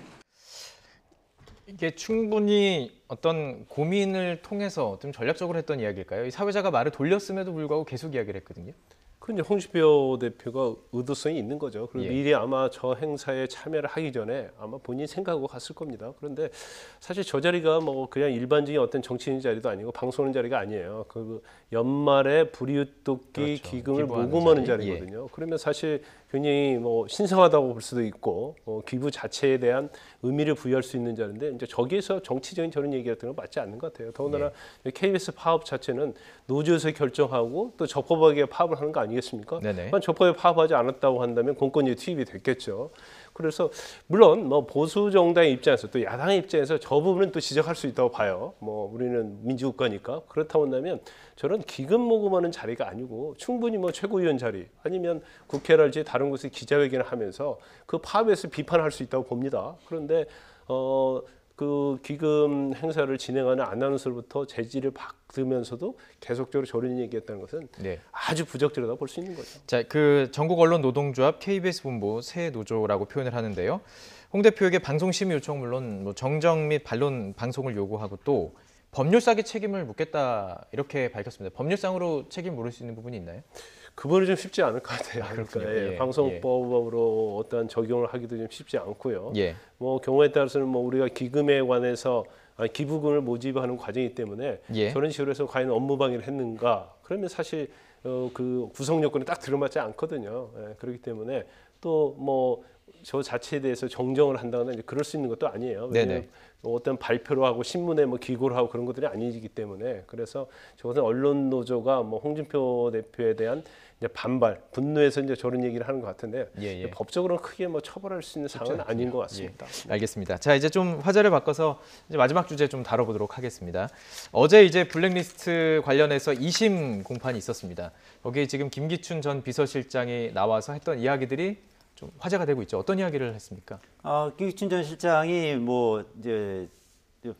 Speaker 1: 이게 충분히 어떤 고민을 통해서 좀 전략적으로 했던 이야기일까요? 이 사회자가 말을 돌렸음에도 불구하고 계속 이야기를 했거든요.
Speaker 2: 그 홍준표 대표가 의도성이 있는 거죠. 그리고 미리 아마 저 행사에 참여를 하기 전에 아마 본인이 생각하고 갔을 겁니다. 그런데 사실 저 자리가 뭐 그냥 일반적인 어떤 정치인 자리도 아니고 방송하는 자리가 아니에요. 그 연말에 불이웃돕기 기금을 모금하는 자리거든요. 그러면 사실 굉장히 뭐 신성하다고 볼 수도 있고 기부 자체에 대한 의미를 부여할 수 있는 자리인데 이제 저기에서 정치적인 저런 얘기 같은 건 맞지 않는 것 같아요. 더군다나 KBS 파업 자체는 노조에서 결정하고 또 적법하게 파업을 하는 거 아니겠습니까? 적법하게 파업하지 않았다고 한다면 공권력이 투입이 됐겠죠. 그래서 물론 뭐 보수 정당의 입장에서 또 야당의 입장에서 저 부분은 또 지적할 수 있다고 봐요. 뭐 우리는 민주국가니까. 그렇다고 한다면 저런 기금 모금하는 자리가 아니고 충분히 뭐 최고위원 자리 아니면 국회랄지 다른 곳에 기자회견을 하면서 그 파업에서 비판할 수 있다고 봅니다. 그런데 그 기금 행사를 진행하는 아나운서로부터 제지를 받으면서도 계속적으로 저런 얘기했다는 것은 아주 부적절하다고 볼 수 있는 거죠.
Speaker 1: 자, 그 전국 언론 노동조합 KBS 본부 새 노조라고 표현을 하는데요. 홍 대표에게 방송심의 요청 물론 뭐 정정 및 반론 방송을 요구하고 또 법률상의 책임을 묻겠다 이렇게 밝혔습니다. 법률상으로 책임 물을 수 있는 부분이 있나요?
Speaker 2: 그 부분이 좀 쉽지 않을 것 같아요. 그러니까 방송법으로 어떤 적용을 하기도 좀 쉽지 않고요. 뭐 경우에 따라서는 뭐 우리가 기금에 관해서 기부금을 모집하는 과정이기 때문에 저런 식으로 해서 과연 업무 방해를 했는가? 그러면 사실 그 구성 요건에 딱 들어맞지 않거든요. 그렇기 때문에 또 뭐 저 자체에 대해서 정정을 한다거나 이제 그럴 수 있는 것도 아니에요. 왜냐하면 어떤 발표를 하고 신문에 뭐 기고를 하고 그런 것들이 아니기 때문에 그래서 저것은 언론 노조가 뭐 홍준표 대표에 대한 이제 반발, 분노해서 이제 저런 얘기를 하는 것 같은데 법적으로는 크게 뭐 처벌할 수 있는 상황은 아닌 것 같습니다.
Speaker 1: 알겠습니다. 자, 이제 좀 화제를 바꿔서 이제 마지막 주제 좀 다뤄보도록 하겠습니다. 어제 이제 블랙리스트 관련해서 2심 공판이 있었습니다. 거기에 지금 김기춘 전 비서실장이 나와서 했던 이야기들이 좀 화제가 되고 있죠. 어떤 이야기를 했습니까?
Speaker 4: 김기춘 전 실장이 뭐 이제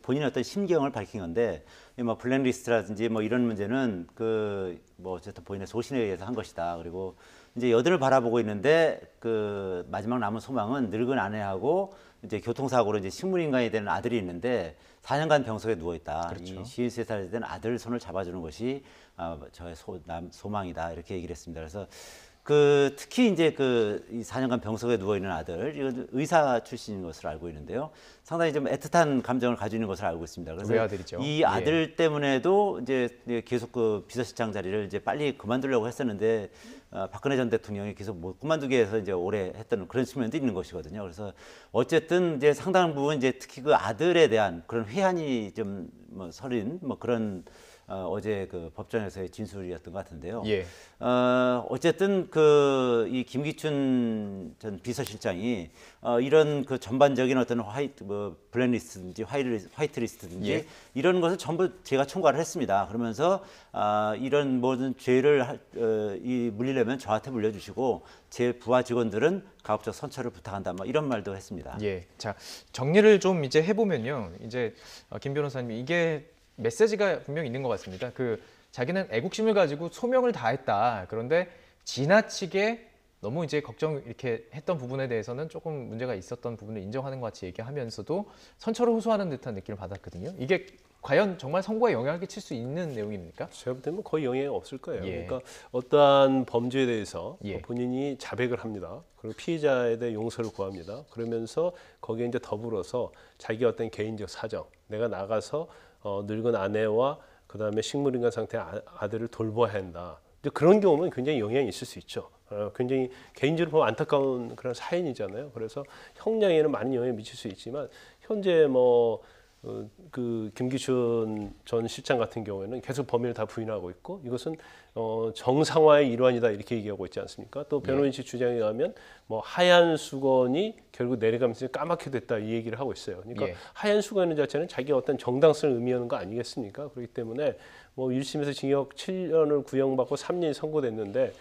Speaker 4: 본인의 어떤 심경을 밝힌 건데, 뭐 블랙리스트라든지 뭐 이런 문제는 그 뭐 어쨌든 본인의 소신에 의해서 한 것이다. 그리고 이제 여든을 바라보고 있는데 그 마지막 남은 소망은 늙은 아내하고 이제 교통사고로 이제 식물인간이 되는 아들이 있는데 4년간 병석에 누워 있다.
Speaker 1: 그렇죠.
Speaker 4: 이 53살이 된 아들 손을 잡아주는 것이 저의 소망이다. 이렇게 얘기를 했습니다. 그래서 특히 이제 이 4년간 병석에 누워 있는 아들, 이건 의사 출신인 것으로 알고 있는데요. 상당히 좀 애틋한 감정을 가지고 있는 것으로 알고 있습니다. 그래서
Speaker 1: 외아들이죠.
Speaker 4: 이 아들 때문에도 이제 계속 비서실장 자리를 이제 빨리 그만두려고 했었는데 박근혜 전 대통령이 계속 못 그만두게 해서 이제 오래 했던 그런 측면도 있는 것이거든요. 그래서 어쨌든 이제 상당 부분 이제 특히 그 아들에 대한 그런 회한이 좀 서린 그런 어제 법정에서의 진술이었던 것 같은데요.
Speaker 1: 예.
Speaker 4: 어쨌든 이 김기춘 전 비서실장이 이런 전반적인 어떤 블랙리스트든지 화이트리스트든지
Speaker 1: 예.
Speaker 4: 이런 것을 전부 제가 총괄을 했습니다. 그러면서 이런 모든 죄를 물리려면 저한테 물려주시고 제 부하 직원들은 가급적 선처를 부탁한다. 이런 말도 했습니다.
Speaker 1: 예. 자, 정리를 좀 이제 해보면요. 이제 김 변호사님, 이게 메시지가 분명히 있는 것 같습니다. 자기는 애국심을 가지고 소명을 다했다. 그런데 지나치게 너무 이제 걱정 이렇게 했던 부분에 대해서는 조금 문제가 있었던 부분을 인정하는 것 같이 얘기하면서도 선처를 호소하는 듯한 느낌을 받았거든요. 이게 과연 정말 선고에 영향을 끼칠 수 있는 내용입니까?
Speaker 2: 제가 볼 때는 거의 영향이 없을 거예요.
Speaker 1: 예.
Speaker 2: 그러니까 어떠한 범죄에 대해서
Speaker 1: 예.
Speaker 2: 본인이 자백을 합니다. 그리고 피해자에 대해 용서를 구합니다. 그러면서 거기에 이제 더불어서 자기 어떤 개인적 사정, 내가 나가서 늙은 아내와 그다음에 식물인간 상태의 아들을 돌봐야 한다. 그런 경우는 굉장히 영향이 있을 수 있죠. 굉장히 개인적으로 보면 안타까운 그런 사연이잖아요. 그래서 형량에는 많은 영향을 미칠 수 있지만 현재 김기춘 전 실장 같은 경우에는 계속 범인을 다 부인하고 있고 이것은 정상화의 일환이다 이렇게 얘기하고 있지 않습니까? 또 변호인 측 주장에 의하면 하얀 수건이 결국 내려가면서 까맣게 됐다 이 얘기를 하고 있어요. 그러니까
Speaker 1: 예.
Speaker 2: 하얀 수건의 자체는 자기의 어떤 정당성을 의미하는 거 아니겠습니까? 그렇기 때문에 1심에서 징역 7년을 구형받고 3년이 선고됐는데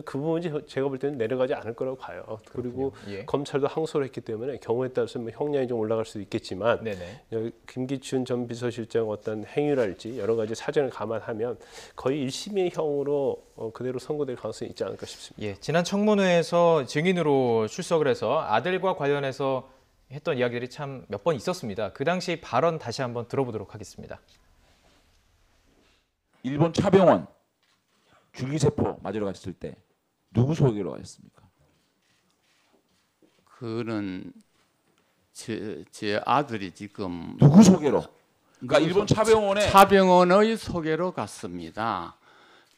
Speaker 2: 그 부분이 제가 볼 때는 내려가지 않을 거라고 봐요. 그리고
Speaker 1: 예.
Speaker 2: 검찰도 항소를 했기 때문에 경우에 따라서 형량이 좀 올라갈 수도 있겠지만
Speaker 1: 네네.
Speaker 2: 김기춘 전 비서실장 어떤 행위랄지 여러 가지 사정을 감안하면 거의 1심의 형으로 그대로 선고될 가능성이 있지 않을까 싶습니다.
Speaker 1: 예, 지난 청문회에서 증인으로 출석을 해서 아들과 관련해서 했던 이야기들이 참 몇 번 있었습니다. 그 당시 발언 다시 한번 들어보도록 하겠습니다.
Speaker 16: 일본 차병원 줄기세포 맞으러 갔을 때 누구 소개로 가셨습니까?
Speaker 17: 그는 제 아들이 지금
Speaker 16: 누구 소개로? 그러니까 일본
Speaker 17: 차병원의 소개로 갔습니다.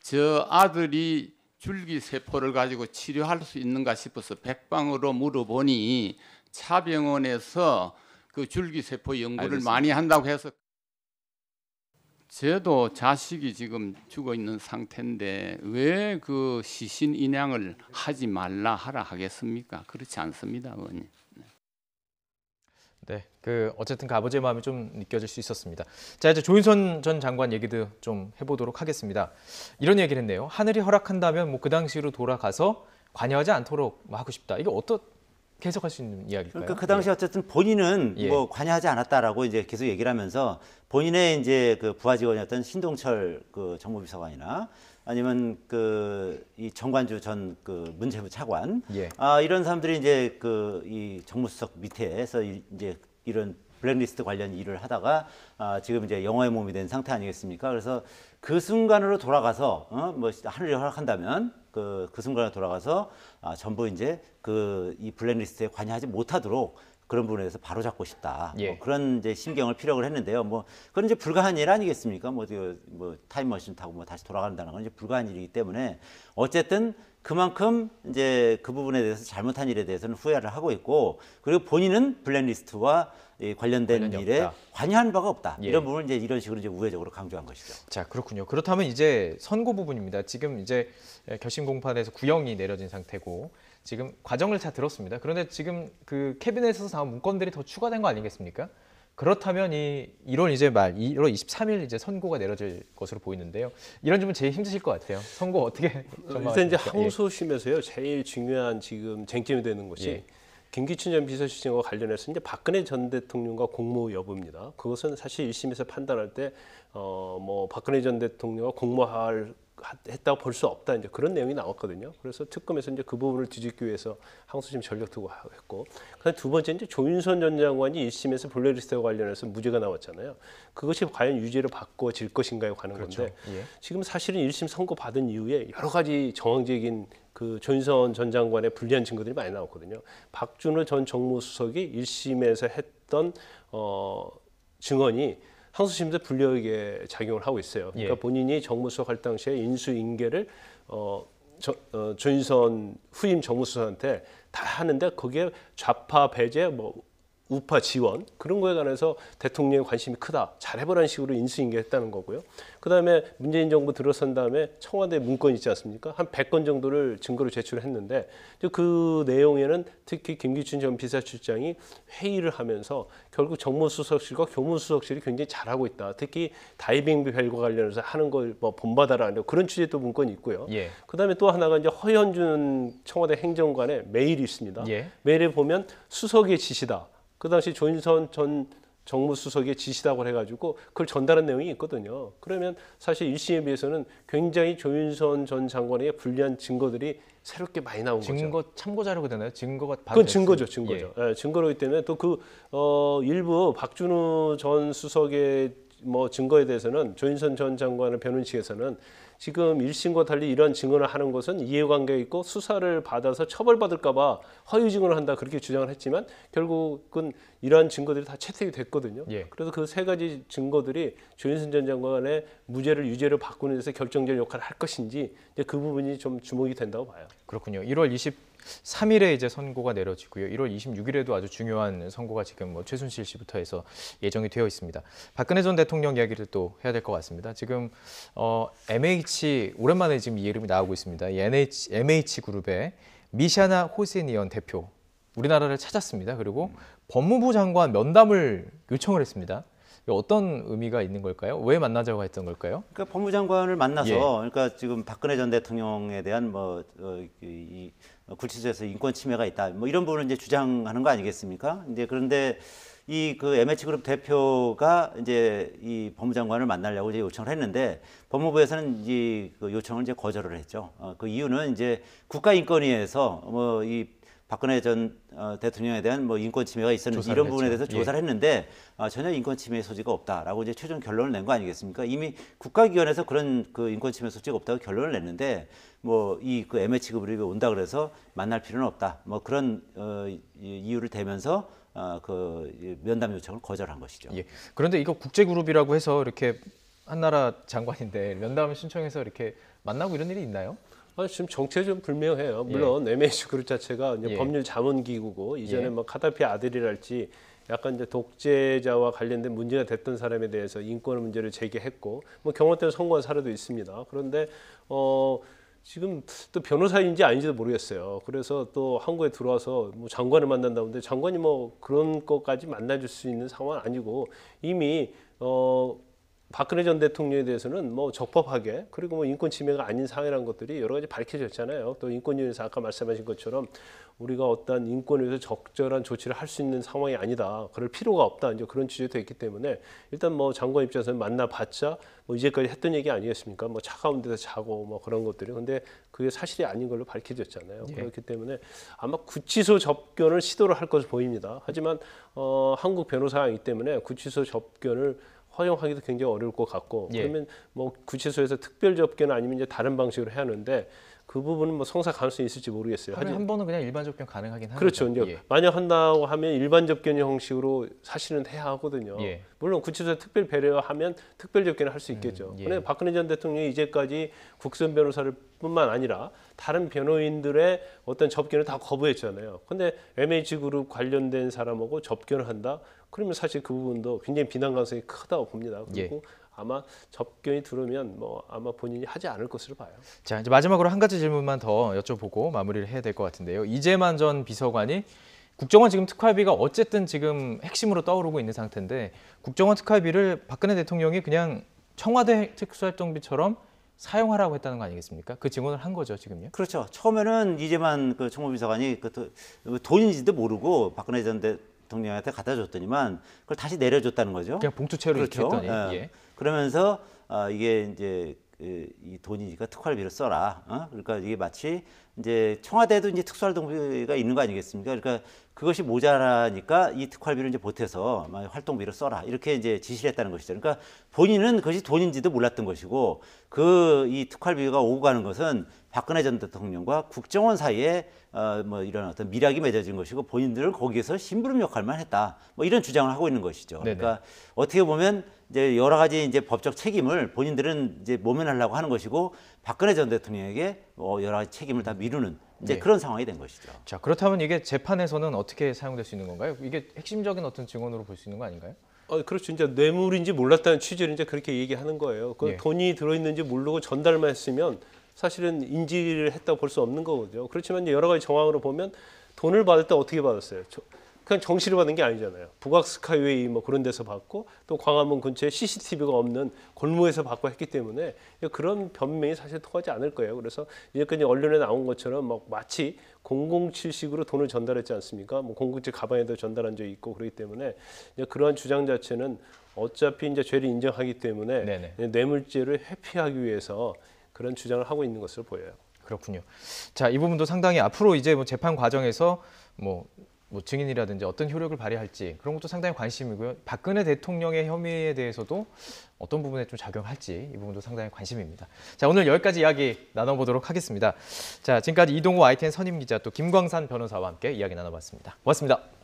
Speaker 17: 저 아들이 줄기세포를 가지고 치료할 수 있는가 싶어서 백방으로 물어보니 차병원에서 그 줄기세포 연구를
Speaker 16: 알겠습니다.
Speaker 17: 많이 한다고 해서 저도 자식이 지금 죽어 있는 상태인데 왜 그 시신 인양을 하지 말라 하라 하겠습니까? 그렇지 않습니다, 의원님.
Speaker 1: 네, 어쨌든 그 아버지의 마음이 좀 느껴질 수 있었습니다. 자, 이제 조윤선 전 장관 얘기도 좀 해보도록 하겠습니다. 이런 얘기를 했네요. 하늘이 허락한다면 그 당시로 돌아가서 관여하지 않도록 하고 싶다. 이게 어떻게 해석할 수 있는 이야기일까요?
Speaker 4: 그러니까 그 당시 어쨌든 본인은 관여하지 않았다라고 이제 계속 얘기를 하면서 본인의 이제 부하 직원이었던 신동철 정무비서관이나 아니면 이 정관주 전 문체부 차관 이런 사람들이 이제 이 정무수석 밑에서 이제 이런 블랙리스트 관련 일을 하다가 지금 이제 영어의 몸이 된 상태 아니겠습니까? 그래서 그 순간으로 돌아가서 하늘이 허락한다면 그 순간으로 돌아가서 전부 이제 이 블랙리스트에 관여하지 못하도록 그런 부분에 대해서 바로잡고 싶다. 그런 이제 심경을 피력을 했는데요. 그건 이제 불가한 일 아니겠습니까? 타임머신 타고 다시 돌아간다는 건 이제 불가한 일이기 때문에 어쨌든 그만큼 이제 그 부분에 대해서 잘못한 일에 대해서는 후회를 하고 있고 그리고 본인은 블랙리스트와 관련된 일에 관여한 바가 없다. 이런 부분을 이제 이런 식으로 이제 우회적으로 강조한 것이죠.
Speaker 1: 자, 그렇군요. 그렇다면 이제 선고 부분입니다. 지금 이제 결심 공판에서 구형이 내려진 상태고 지금 과정을 다 들었습니다. 그런데 지금 캐비넷에서 나온 문건들이 더 추가된 거 아니겠습니까? 그렇다면 1월 23일 이제 선고가 내려질 것으로 보이는데요. 이런 점은 제일 힘드실 것 같아요. 선고 어떻게 전망하십니까?
Speaker 2: 일단 이제 항소심에서요. 제일 중요한 지금 쟁점이 되는 것이 김기춘 전 비서실장과 관련해서 이제 박근혜 전 대통령과 공모 여부입니다. 그것은 사실 1심에서 판단할 때 박근혜 전 대통령과 공모할 했다고 볼 수 없다 이제 그런 내용이 나왔거든요. 그래서 특검에서 이제 그 부분을 뒤집기 위해서 항소심 전력 두고 했고, 그다음 두 번째 이제 조윤선 전 장관이 1심에서 블랙리스트와 관련해서 무죄가 나왔잖아요. 그것이 과연 유죄로 바꿔질 것인가에 관한
Speaker 1: 그렇죠.
Speaker 2: 건데
Speaker 1: 예.
Speaker 2: 지금 사실은 1심 선고 받은 이후에 여러 가지 정황적인 그 조윤선 전 장관의 불리한 증거들이 많이 나왔거든요. 박준호 전 정무수석이 1심에서 했던 증언이 항소심에서 불리하게 작용을 하고 있어요. 그러니까 본인이 정무수석 할 당시에 인수인계를 조윤선 후임 정무수석한테 다 하는데 거기에 좌파 배제, 뭐 우파 지원 그런 거에 관해서 대통령의 관심이 크다. 잘해보라는 식으로 인수인계했다는 거고요. 그다음에 문재인 정부 들어선 다음에 청와대 문건 있지 않습니까? 한 100건 정도를 증거로 제출했는데 그 내용에는 특히 김기춘 전 비서실장이 회의를 하면서 결국 정무수석실과 교무수석실이 굉장히 잘하고 있다. 특히 다이빙 벨과 관련해서 하는 걸 뭐 본받아라는 그런 취지의 또 문건이 있고요. 그다음에 또 하나가 이제 허현준 청와대 행정관의 메일이 있습니다. 메일에 보면 수석의 지시다. 그 당시 조윤선 전 정무수석의 지시다고 해가지고 그걸 전달한 내용이 있거든요. 그러면 사실 1심에 비해서는 굉장히 조윤선 전 장관에게 불리한 증거들이 새롭게 많이 나온 거죠.
Speaker 1: 증거 참고 자료가 되나요? 증거가
Speaker 2: 그건 증거죠, 증거죠. 예. 증거로기 때문에 또 일부 박준호 전 수석의 뭐 증거에 대해서는 조윤선 전 장관의 변호인 측에서는 지금 1심과 달리 이런 증언을 하는 것은 이해관계가 있고 수사를 받아서 처벌받을까 봐 허위 증언을 한다 그렇게 주장을 했지만 결국은 이러한 증거들이 다 채택이 됐거든요. 그래서 그 세 가지 증거들이 조윤선 전 장관의 무죄를 유죄로 바꾸는 데서 결정적인 역할을 할 것인지 이제 그 부분이 좀 주목이 된다고 봐요.
Speaker 1: 그렇군요. 1월 23일에 이제 선고가 내려지고요. 1월 26일에도 아주 중요한 선고가 지금 뭐 최순실 씨부터 해서 예정이 되어 있습니다. 박근혜 전 대통령 이야기를 또 해야 될 것 같습니다. 지금 MH 오랜만에 지금 이 이름이 나오고 있습니다. 이 MH 그룹의 미샤나 호세니언 대표 우리나라를 찾았습니다. 그리고 법무부 장관 면담을 요청을 했습니다. 어떤 의미가 있는 걸까요? 왜 만나자고 했던 걸까요?
Speaker 4: 그러니까 법무부 장관을 만나서 그러니까 지금 박근혜 전 대통령에 대한 이 구치소에서 인권 침해가 있다. 뭐 이런 부분을 이제 주장하는 거 아니겠습니까? 이제 그런데 이 그 MH그룹 대표가 이제 이 법무부 장관을 만나려고 이제 요청을 했는데 법무부에서는 이 그 요청을 이제 거절을 했죠. 그 이유는 이제 국가인권위에서 뭐 이 박근혜 전 대통령에 대한 뭐 인권 침해가 있었는지 이런 부분에 대해서 조사를 했는데 전혀 인권 침해 소지가 없다라고 이제 최종 결론을 낸 거 아니겠습니까? 이미 국가기관에서 그런 그 인권 침해 소지가 없다고 결론을 냈는데 뭐 이 그 MH 그룹이 온다 그래서 만날 필요는 없다. 뭐 그런 이유를 대면서 그 면담 요청을 거절한 것이죠.
Speaker 1: 그런데 이거 국제그룹이라고 해서 이렇게 한 나라 장관인데 면담을 신청해서 이렇게 만나고 이런 일이 있나요?
Speaker 2: 지금 정체가 좀 불명해요. 물론 MH 그룹 자체가 이제 법률 자문기구고 이전에 뭐 카다피 아들이랄지 약간 이제 독재자와 관련된 문제가 됐던 사람에 대해서 인권 문제를 제기했고 뭐 경호권 선고한 사례도 있습니다. 그런데 지금 또 변호사인지 아닌지도 모르겠어요. 그래서 또 한국에 들어와서 뭐 장관을 만난다는데 장관이 뭐 그런 것까지 만나줄 수 있는 상황은 아니고 이미 박근혜 전 대통령에 대해서는 뭐 적법하게 그리고 뭐 인권 침해가 아닌 사항이라는 것들이 여러 가지 밝혀졌잖아요. 또 인권위에서 아까 말씀하신 것처럼 우리가 어떤 인권에 대해서 적절한 조치를 할 수 있는 상황이 아니다. 그럴 필요가 없다. 이제 그런 취지도 있기 때문에 일단 뭐 장관 입장에서는 만나봤자 뭐 이제까지 했던 얘기 아니겠습니까? 뭐 차가운 데서 자고 뭐 그런 것들이. 근데 그게 사실이 아닌 걸로 밝혀졌잖아요. 그렇기 때문에 아마 구치소 접견을 시도를 할 것으로 보입니다. 하지만 한국 변호사이기 때문에 구치소 접견을 허용하기도 굉장히 어려울 것 같고 그러면 뭐 구치소에서 특별 접견 아니면 이제 다른 방식으로 해야 하는데 그 부분은 뭐 성사 가능성이 있을지 모르겠어요.
Speaker 1: 하루에 한 번은 그냥 일반 접견 가능하긴 하죠.
Speaker 2: 그렇죠. 이제 만약 한다고 하면 일반 접견 형식으로 사실은 해야 하거든요. 물론 구치소에 특별 배려하면 특별 접견을 할 수 있겠죠. 그런데 박근혜 전 대통령이 이제까지 국선 변호사를 뿐만 아니라 다른 변호인들의 어떤 접견을 다 거부했잖아요. 근데 MH그룹 관련된 사람하고 접견을 한다? 그러면 사실 그 부분도 굉장히 비난 가능성이 크다고 봅니다. 그리고 아마 접견이 들어오면 뭐 아마 본인이 하지 않을 것으로 봐요.
Speaker 1: 자, 이제 마지막으로 한 가지 질문만 더 여쭤보고 마무리를 해야 될 것 같은데요. 이재만 전 비서관이 국정원 지금 특활비가 어쨌든 지금 핵심으로 떠오르고 있는 상태인데 국정원 특활비를 박근혜 대통령이 그냥 청와대 특수활동비처럼 사용하라고 했다는 거 아니겠습니까? 그 증언을 한 거죠, 지금요?
Speaker 4: 그렇죠. 처음에는 이재만 그 총무비서관이 돈인지도 모르고 박근혜 전 대통령한테 갖다 줬더니만 그걸 다시 내려줬다는 거죠.
Speaker 1: 그냥 봉투채로
Speaker 4: 그렇죠.
Speaker 1: 이렇게 했더니.
Speaker 4: 그러면서 이게 이제 이 돈이니까 특활비를 써라. 그러니까 이게 마치 이제 청와대도 이제 특수활동비가 있는 거 아니겠습니까? 그러니까 그것이 모자라니까 이 특활비를 이제 보태서 활동비를 써라. 이렇게 이제 지시를 했다는 것이죠. 그러니까 본인은 그것이 돈인지도 몰랐던 것이고 이 특활비가 오고 가는 것은 박근혜 전 대통령과 국정원 사이에 뭐 이런 어떤 밀약이 맺어진 것이고 본인들은 거기에서 심부름 역할만 했다. 뭐 이런 주장을 하고 있는 것이죠. 그러니까 어떻게 보면 이제 여러 가지 이제 법적 책임을 본인들은 이제 모면하려고 하는 것이고 박근혜 전 대통령에게 여러 가지 책임을 다 미루는 이제 그런 상황이 된 것이죠.
Speaker 1: 자, 그렇다면 이게 재판에서는 어떻게 사용될 수 있는 건가요? 이게 핵심적인 어떤 증언으로 볼 수 있는 거 아닌가요?
Speaker 2: 그렇죠. 이제 뇌물인지 몰랐다는 취지로 이제 그렇게 얘기하는 거예요. 그 돈이 들어있는지 모르고 전달만 했으면 사실은 인지를 했다고 볼 수 없는 거거든요. 그렇지만 이제 여러 가지 정황으로 보면 돈을 받을 때 어떻게 받았어요? 그냥 정시를 받은 게 아니잖아요. 북악 스카이웨이 뭐 그런 데서 받고 또 광화문 근처에 CCTV가 없는 골목에서 받고 했기 때문에 그런 변명이 사실 통하지 않을 거예요. 그래서 이제까지 언론에 나온 것처럼 막 마치 007식으로 돈을 전달했지 않습니까? 뭐 007 가방에도 전달한 적이 있고 그렇기 때문에 이제 그러한 주장 자체는 어차피 이제 죄를 인정하기 때문에 뇌물죄를 회피하기 위해서 그런 주장을 하고 있는 것으로 보여요.
Speaker 1: 그렇군요. 자, 이 부분도 상당히 앞으로 이제 뭐 재판 과정에서 뭐 증인이라든지 어떤 효력을 발휘할지 그런 것도 상당히 관심이고요. 박근혜 대통령의 혐의에 대해서도 어떤 부분에 좀 작용할지 이 부분도 상당히 관심입니다. 자, 오늘 여기까지 이야기 나눠보도록 하겠습니다. 자, 지금까지 이동호 ITN 선임 기자 또 김광산 변호사와 함께 이야기 나눠봤습니다. 고맙습니다.